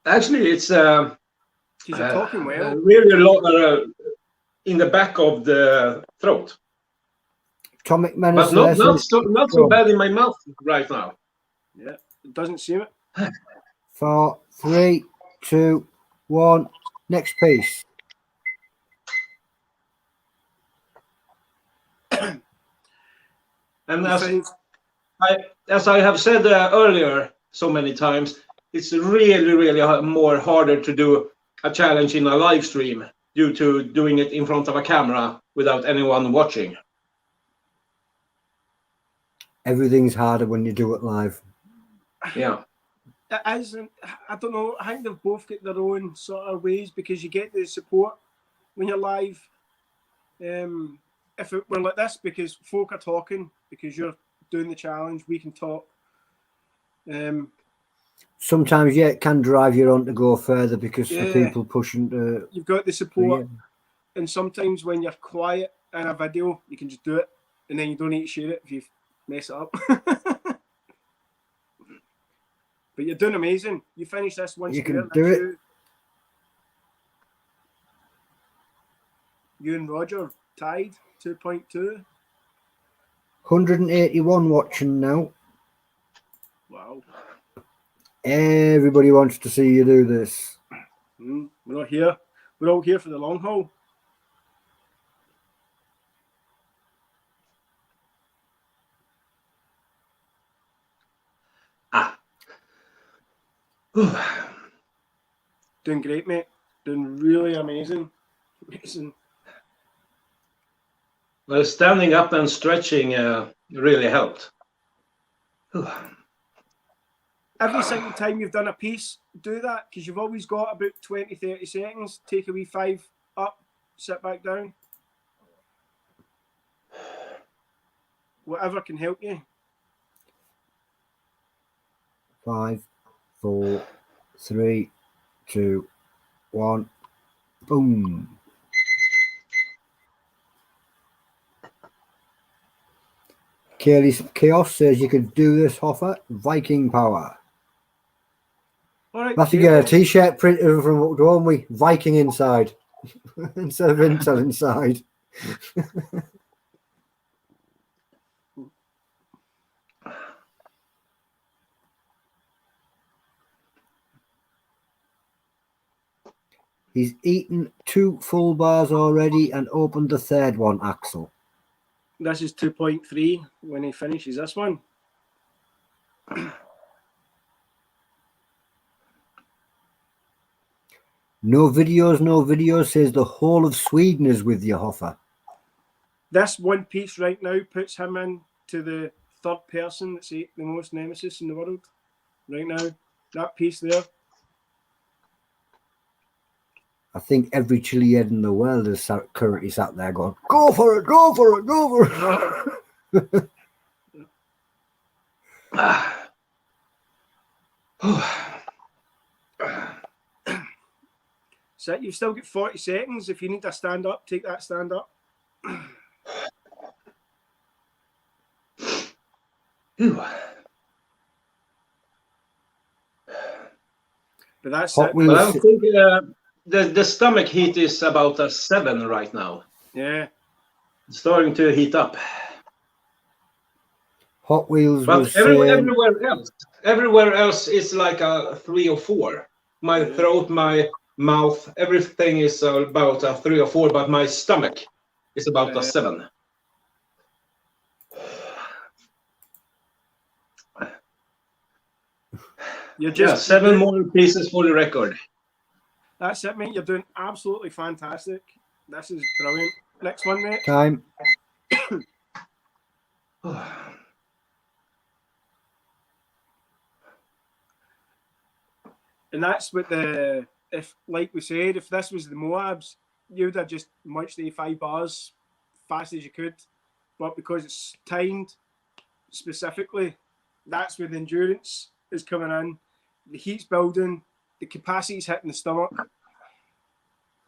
Actually, it's Because you're talking well. really low, in the back of the throat, Atomic Menace. but not so Go. bad in my mouth right now. Yeah, it doesn't seem it. 4, 3, 2, 1. Next piece. And as I have said earlier so many times, it's really more harder to do a challenge in a live stream due to doing it in front of a camera without anyone watching. Everything's harder when you do it live. Yeah. It isn't. I don't know. I think they've both got their own sort of ways because you get the support when you're live. If it were like this, because folk are talking, because you're doing the challenge, we can talk. Sometimes, yeah, it can drive you on to go further because the Yeah. people pushing to. You've got the support, Yeah. and sometimes when you're quiet in a video, you can just do it, and then you don't need to share it if you mess it up. But you're doing amazing. You finished this one You square. can do it. You and Roger tied 2.2. 181 watching now. Wow. Everybody wants to see you do this. We're not here. We're all here for the long haul. Doing great, mate. Doing really amazing. Amazing. Well, standing up and stretching really helped. Every single time you've done a piece, do that, because you've always got about 20, 30 seconds. Take a wee 5 up, sit back down. Whatever can help you. 5, 4, 3, 2, 1. Boom. Kaos says you could do this, Hoffa. Viking power. All right. We'll have to get a t-shirt printed from what don't we? Viking inside instead of Intel inside. He's eaten 2 full bars already and opened the third one, Axel. This is 2.3 when he finishes this one. No videos, says the whole of Sweden is with you, Hoffa. This one piece right now puts him in to the third person that's ate the most Nemesis in the world. Right now. That piece there. I think every Chilli-head in the world is currently sat there going, go for it, go for it, go for it. So you've still got 40 seconds. If you need to stand up, take that stand up. But that's Hot it. Wheels. Well, I think the stomach heat is about a 7 right now. Yeah. It's starting to heat up. Hot Wheels But was saying, everywhere else is like a 3 or 4. My throat, my mouth, everything is about a 3 or 4, but my stomach is about a 7. You're just 7 more pieces for the record. That's it, mate. You're doing absolutely fantastic. This is brilliant. Next one, mate. time. And that's what if like we said, if this was the Moabs, you'd have just munched the 5 bars fast as you could. But because it's timed specifically, that's where the endurance is coming in. The heat's building, the capacity's hitting the stomach.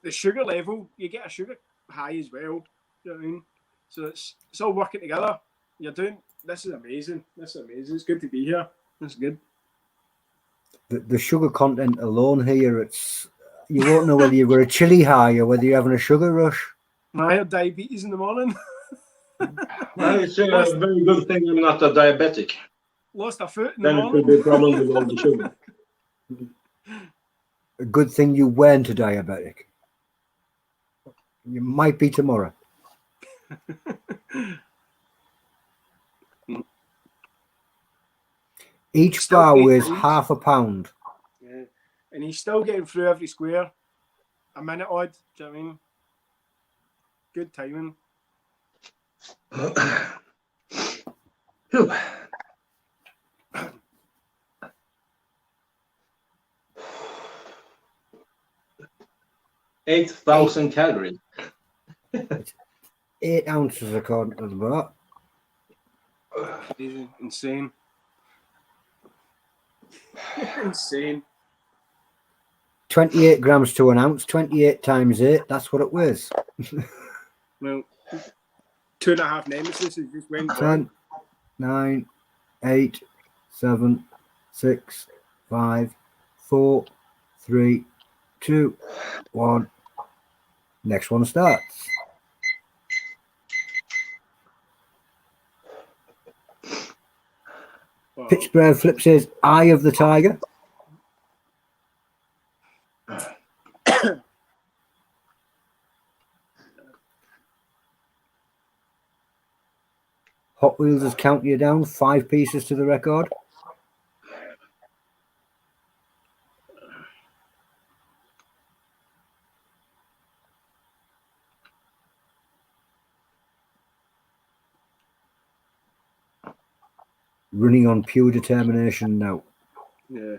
The sugar level, you get a sugar high as well. You know what I mean? So it's all working together. This is amazing. This is amazing. It's good to be here. It's good. The sugar content alone here, you won't know whether you've got a chili high or whether you're having a sugar rush. I have diabetes in the morning. Well, it's a very good thing I'm not a diabetic. Lost a foot in the Then it morning. could be a problem with all the sugar. A good thing you weren't a diabetic. You might be tomorrow. Each Still bar great weighs times. half a pound. Yeah. And he's still getting through every square. A minute odd. Do you know what I mean? Good timing. Phew. 8,000 calories. 8 ounces according to the bar. Insane. Insane. 28 grams to an ounce, 28 times 8, that's what it weighs. Well, 2.5 Nemesis is just went 10, 9, 8, 7, 6, 5, 4, 3, 2, 1. Next one starts. Wow. Pittsburgh Flip says, Eye of the Tiger. Hot Wheels has counted you down, 5 pieces to the record. Running on pure determination now. Yeah.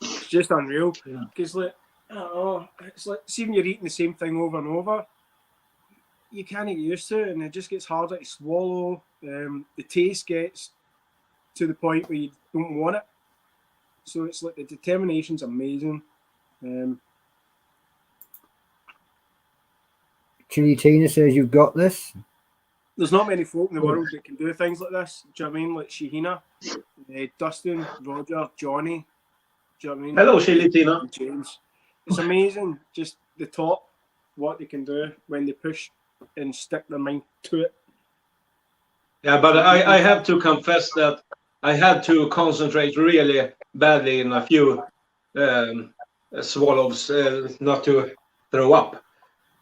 It's just unreal. Because, like, I don't know, it's like, see when you're eating the same thing over and over, you can't get used to it, and it just gets harder to swallow. The taste gets to the point where you don't want it. So it's like the determination's amazing. Chili Tina says, you've got this. There's not many folk in the world that can do things like this. Do you know what I mean? Like Shahina, Dustin, Roger, Johnny. Do you know what I mean? Hello, Chili-Tina. And James. It's amazing, just the top, what they can do when they push and stick their mind to it. Yeah, but I have to confess that I had to concentrate really badly in a few swallows not to throw up.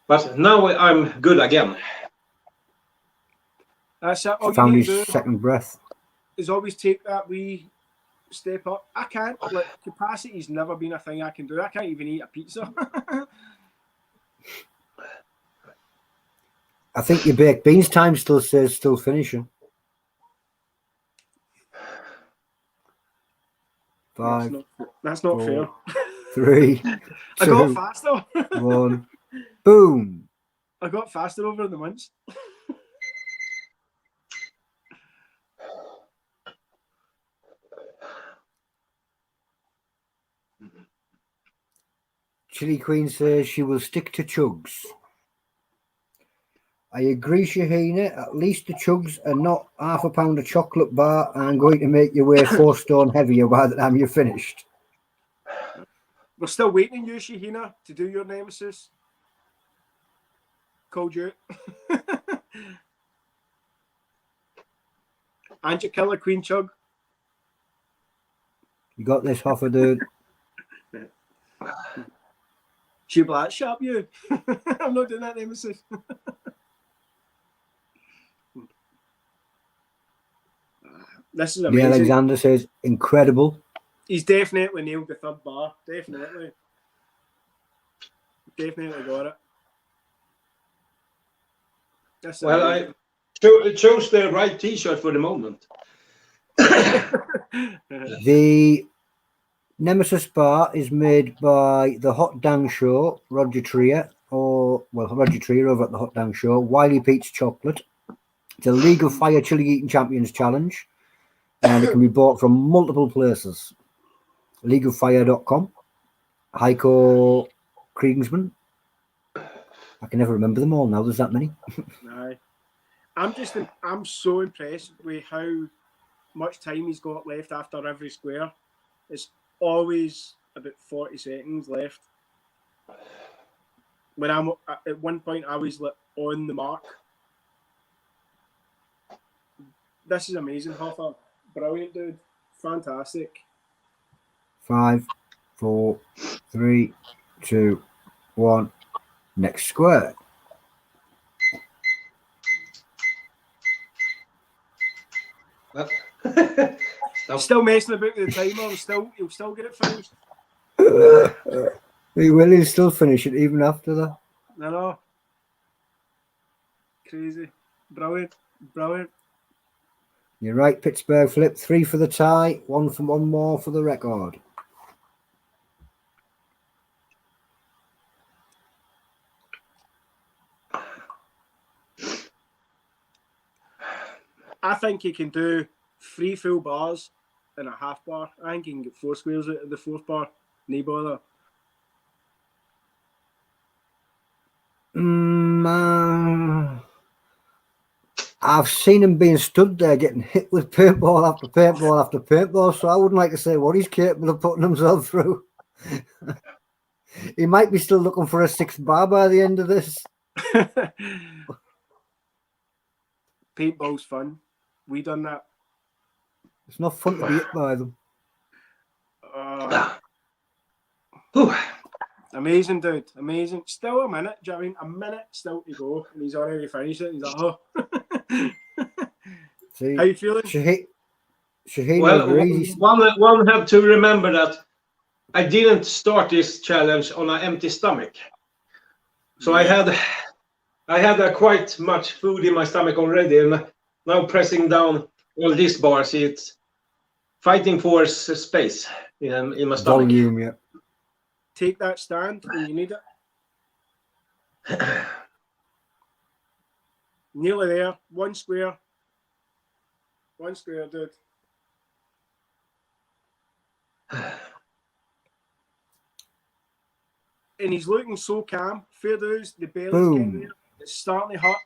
But now I'm good again. That's it. All you Found need his to do second breath. is always take that wee step up. I can't. Like, capacity's never been a thing I can do. I can't even eat a pizza. I think your baked beans time still says still finishing. 5. That's not 4, fair. 3, 2, I got faster. 1. Boom. I got faster over the months. Chili Queen says she will stick to chugs. I agree, Shahina. At least the chugs are not half a pound of chocolate bar and going to make you weigh 4 stone heavier by the time you're finished. We're still waiting on you, Shahina, to do your Nemesis. Called you. And your Killer Queen Chug. You got this, Hoffa, dude. She'll be like, shut up, you. I'm not doing that, Nemesis. This is amazing. Alexander says, incredible. He's definitely nailed the third bar. Definitely. Definitely got it. That's Well, amazing. I chose the right T-shirt for the moment. The Nemesis bar is made by the Hot Dang Show, Roger Trier over at the Hot Dang Show, Wiley Pete's Chocolate. It's a League of Fire Chili Eating Champions Challenge, and it can be bought from multiple places. LeagueOfFire.com, Heiko Kriegsman. I can never remember them all now. There's that many. Aye. I'm so impressed with how much time he's got left after every square. It's always about 40 seconds left. When I'm at one point, I was like on the mark. This is amazing, Hoffa. Brilliant, dude. Fantastic. 5, 4, 3, 2, 1. Next square. I'm still messing about with the timer. He'll still get it finished. He will. He'll still finish it even after that. I know. Crazy. Brilliant. Brilliant. You're right, Pittsburgh Flip. 3 for the tie. 1 more for the record. I think he can do 3 full bars in a half bar. I think you can get 4 squares out of the 4th bar. No bother. I've seen him being stood there getting hit with paintball after paintball after paintball, so I wouldn't like to say what he's capable of putting himself through. He might be still looking for a 6th bar by the end of this. Paintball's fun. We done that. It's not fun to be hit by them. Amazing, dude. Amazing. Still a minute. Do you know what I mean? A minute still to go, and he's already finished it. He's like, oh. See, how you feeling? Shaheen Well, agrees. one have to remember that I didn't start this challenge on an empty stomach. So I had quite much food in my stomach already, and now pressing down all these bars, it's fighting for space in my stomach. Volume, yeah. Take that stand when you need it. Nearly there. 1 square. 1 square, dude. And he's looking so calm. Fair dues, the belly's getting there. It's starting to hurt.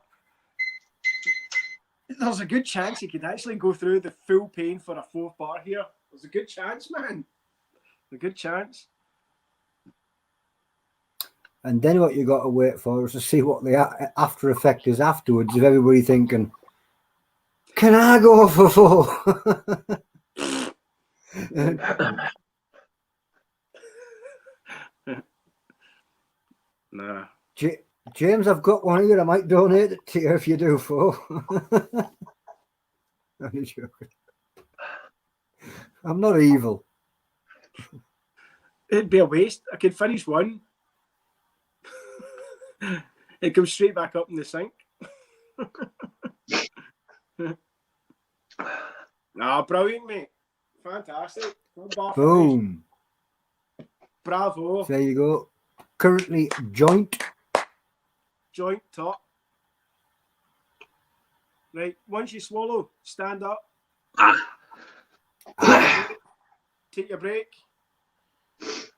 There's a good chance he could actually go through the full pain for a 4th bar here. There's a good chance, man. A good chance. And then what you got to wait for is to see what the after effect is afterwards of everybody thinking, can I go for 4? Nah. James, I've got one here. I might donate it to you if you do 4. I'm joking. I'm not evil. It'd be a waste. I could finish 1. It comes straight back up in the sink. Brilliant, mate. Fantastic. Boom. Bravo. There you go. Currently joint top. Right, once you swallow, stand up. Take your break. Get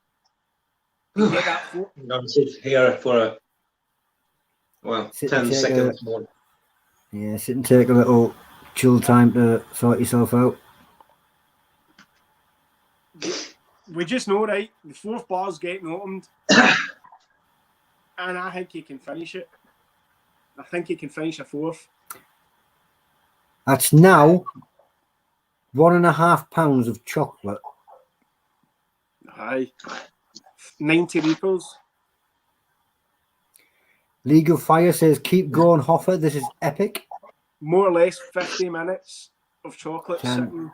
that I'm going to sit here for 10 seconds more. Yeah, sit and take a little chill time to sort yourself out. We just know, right? The 4th bar's getting opened. And I think he can finish it. I think he can finish a 4th. That's now 1.5 pounds of chocolate. Aye. 90 litres. League of Fire says, keep going, Hoffa. This is epic. More or less 50 minutes of chocolate 10. sitting.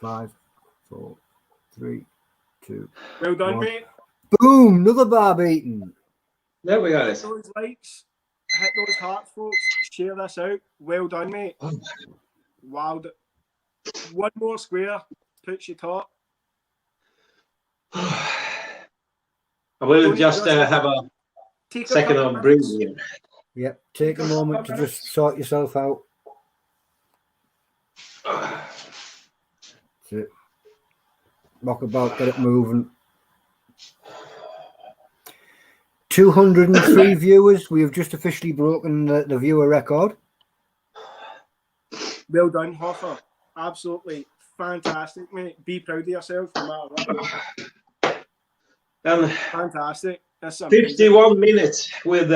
5, 4, 3, 2. Well done, 1. mate. Boom! Another bar beaten. There we got Hit it. those likes. Hit those hearts, folks. Share this out. Well done, mate. Wow. 1 more square. Puts you top. I will just have a second of breathing here. Yep. Take a moment to just sort yourself out. That's it. Rock about, get it moving. 203 viewers. We have just officially broken the viewer record. Well done, Hoffa. Absolutely fantastic, mate. Be proud of yourself no matter what. And Fantastic. That's 51 minutes with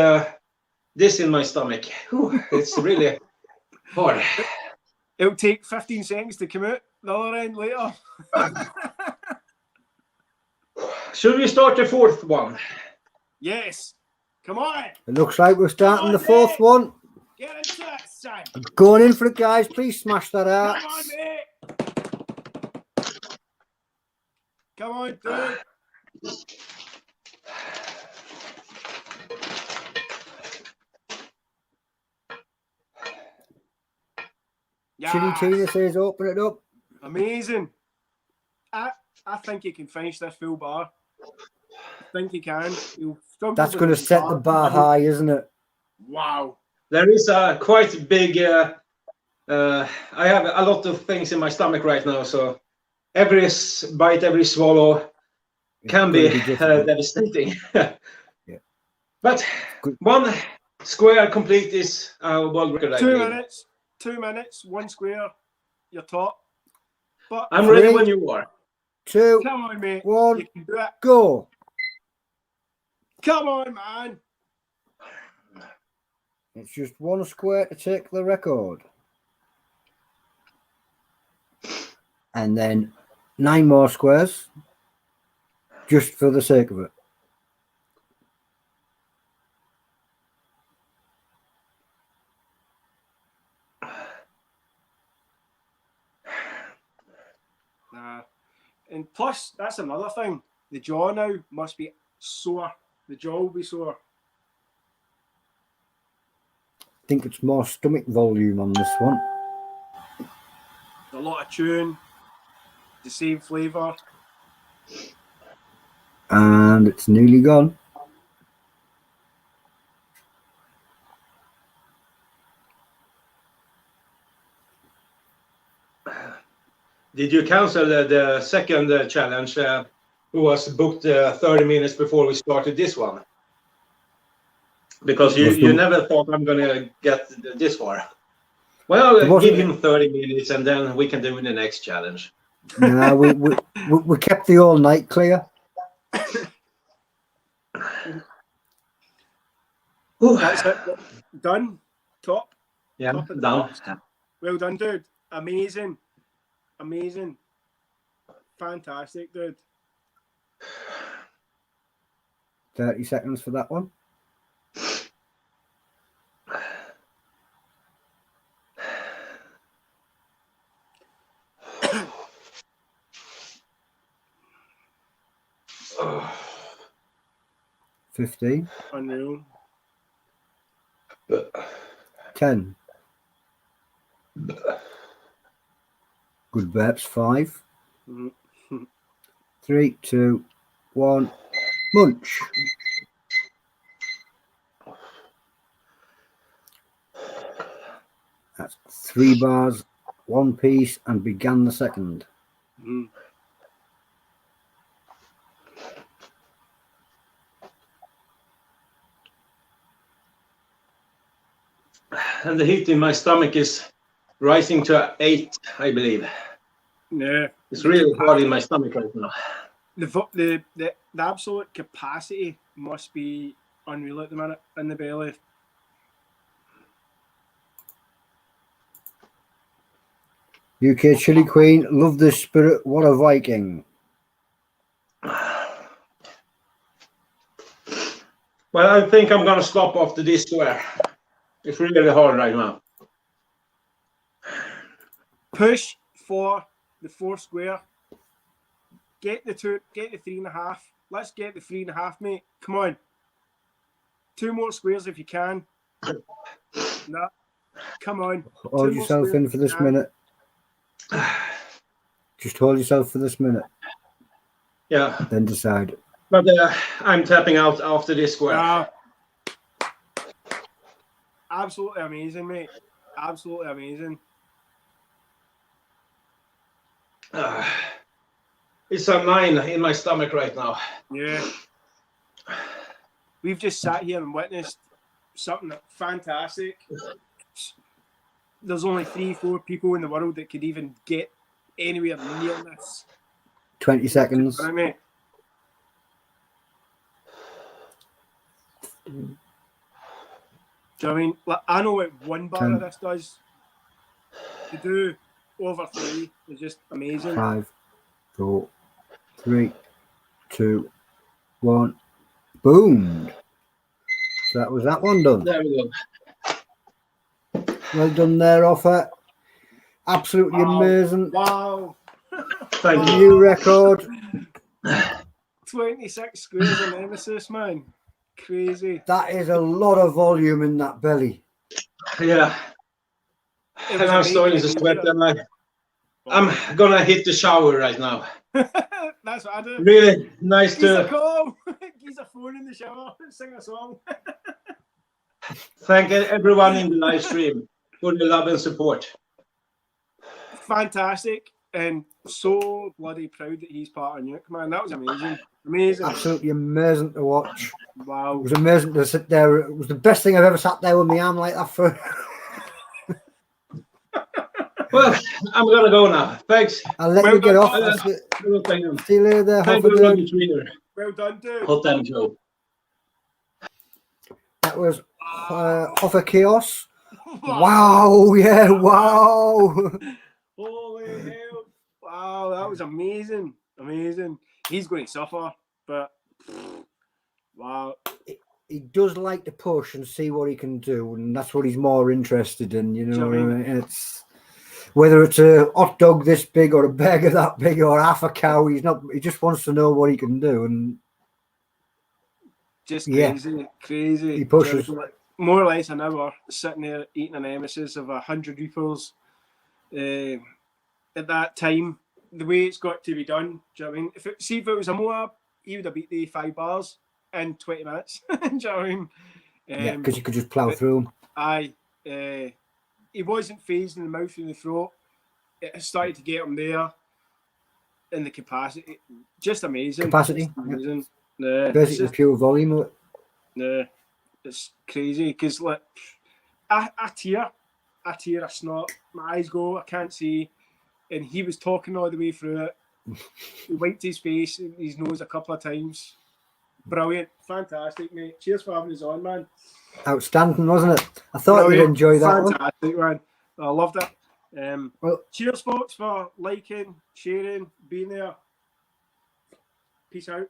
this in my stomach. Whew, it's really hard. It'll take 15 seconds to come out the other end later. Should we start the 4th one? Yes. Come on. It looks like we're starting the 4th one. Get into that, son. Going in for it, guys. Please smash that out. Come on, mate. Come on, dude. Yeah. Chili Tina says, open it up. Amazing. I think he can finish this full bar. I think he can. That's going to set the bar high, isn't it? Wow. There is a quite big I have a lot of things in my stomach right now, so every bite, every swallow can be devastating. Yeah. But Good. 1 square complete is world record. I 2 believe. minutes. 2 minutes. 1 square. You're top. But I'm 3, ready when you are. 2, come on, mate. 1, You can do it. go. Come on, man. It's just 1 square to take the record. And then 9 more squares, just for the sake of it. And plus, that's another thing. The jaw now must be sore. The jaw will be sore. I think it's more stomach volume on this one. A lot of tune. The same flavour. And it's nearly gone. Did you cancel the second challenge? Who was booked 30 minutes before we started this one? Because you never thought I'm gonna get this far. Well, give him 30 minutes and then we can do the next challenge. No, we kept the all night clear. That's it. Done. Top. Yeah, Top of the done. box. Well done, dude. Amazing. Amazing. Fantastic, dude. 30 seconds for that one. Oh. 15. Unreal. 10. Good burps. 5. 3, 2, 1. Munch. That's 3 bars, 1 piece, and began the second. And the heat in my stomach is rising to 8, I believe. Yeah. It's really hard in my stomach right now. The absolute capacity must be unreal at the minute in the belly. UK Chili Queen, love this spirit. What a Viking. Well, I think I'm gonna stop after this square. It's really hard right now. Push for the 4 square. Get the 2, get the 3.5. Let's get the 3.5, mate. Come on. 2 more squares if you can. No. Come on. Hold yourself in for this minute. Just hold yourself for this minute. Yeah. Then decide. But I'm tapping out after this square. Absolutely amazing, mate. Absolutely amazing. It's a 9 in my stomach right now. Yeah. We've just sat here and witnessed something fantastic. There's only 3-4 people in the world that could even get anywhere near this. 20 seconds. Right, mate? Do you know what I mean? Like, I know what 1 bar of this does. To do over 3 is just amazing. 5, 4, 3, 2, 1. Boom. So that was that one done. There we go. Well done there, Hoffa. Absolutely amazing. Wow. Thank you. New record. 26 squares of Nemesis, man. Crazy. That is a lot of volume in that belly. Yeah. And I'm starting to sweat. And I'm gonna hit the shower right now. That's what I do. Really nice Give us a to call. Give us a phone in the shower. Sing a song. thank everyone in the live stream for the love and support. fantastic, and so bloody proud that he's part of Nuke, man. That was amazing. Amazing. Absolutely amazing to watch. It Wow. was amazing to sit there. It was the best thing I've ever sat there with my arm like that for. Well, I'm gonna go now. Thanks. I'll let you get off. See you later. Thank Hoffa you, Stares. Lucky Trader. Well done, dude. Hot damn Joe. That was Hoffa Chaos. Wow, yeah, wow. Holy hell. Wow, that was amazing. Amazing. He's going to suffer, but wow. He does like to push and see what he can do, and that's what he's more interested in, you know. It's whether it's a hot dog this big or a burger that big or half a cow, he just wants to know what he can do, and just crazy, crazy. He pushes. More or less an hour sitting there eating a Nemesis of 100 reapers. At that time, the way it's got to be done, do you know what I mean? If it was a Moab, he would have beat the 5 bars in 20 minutes. Do you know what I mean? Yeah, because you could just plough through him. Aye. He wasn't phased in the mouth and the throat. It started to get him there in the capacity. Just amazing. Capacity? Amazing. Yeah. Basically pure volume of it. Yeah. It's crazy because like I tear, I snort, my eyes go, I can't see, and he was talking all the way through it. He wiped his face and his nose a couple of times. Brilliant, fantastic, mate. Cheers for having us on, man. Outstanding, wasn't it? I thought you'd enjoy that. Fantastic, man. I loved it. Well, cheers, folks, for liking, sharing, being there. Peace out.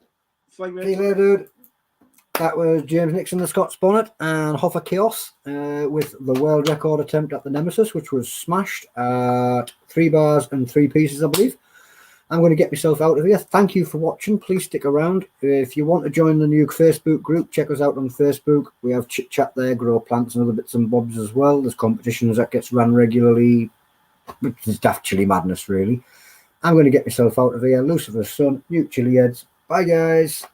Fling see you later, dude. That was James Nixon, the Scots Bonnet, and Hoffa Chaos with the world record attempt at the Nemesis, which was smashed at 3 bars and 3 pieces, I believe. I'm going to get myself out of here. Thank you for watching. Please stick around. If you want to join the Nuke Facebook group, check us out on Facebook. We have chit chat there, grow plants and other bits and bobs as well. There's competitions that gets run regularly, which is daft chili madness, really. I'm going to get myself out of here. Lucifer's Son, Nuke Chilli-heads. Bye, guys.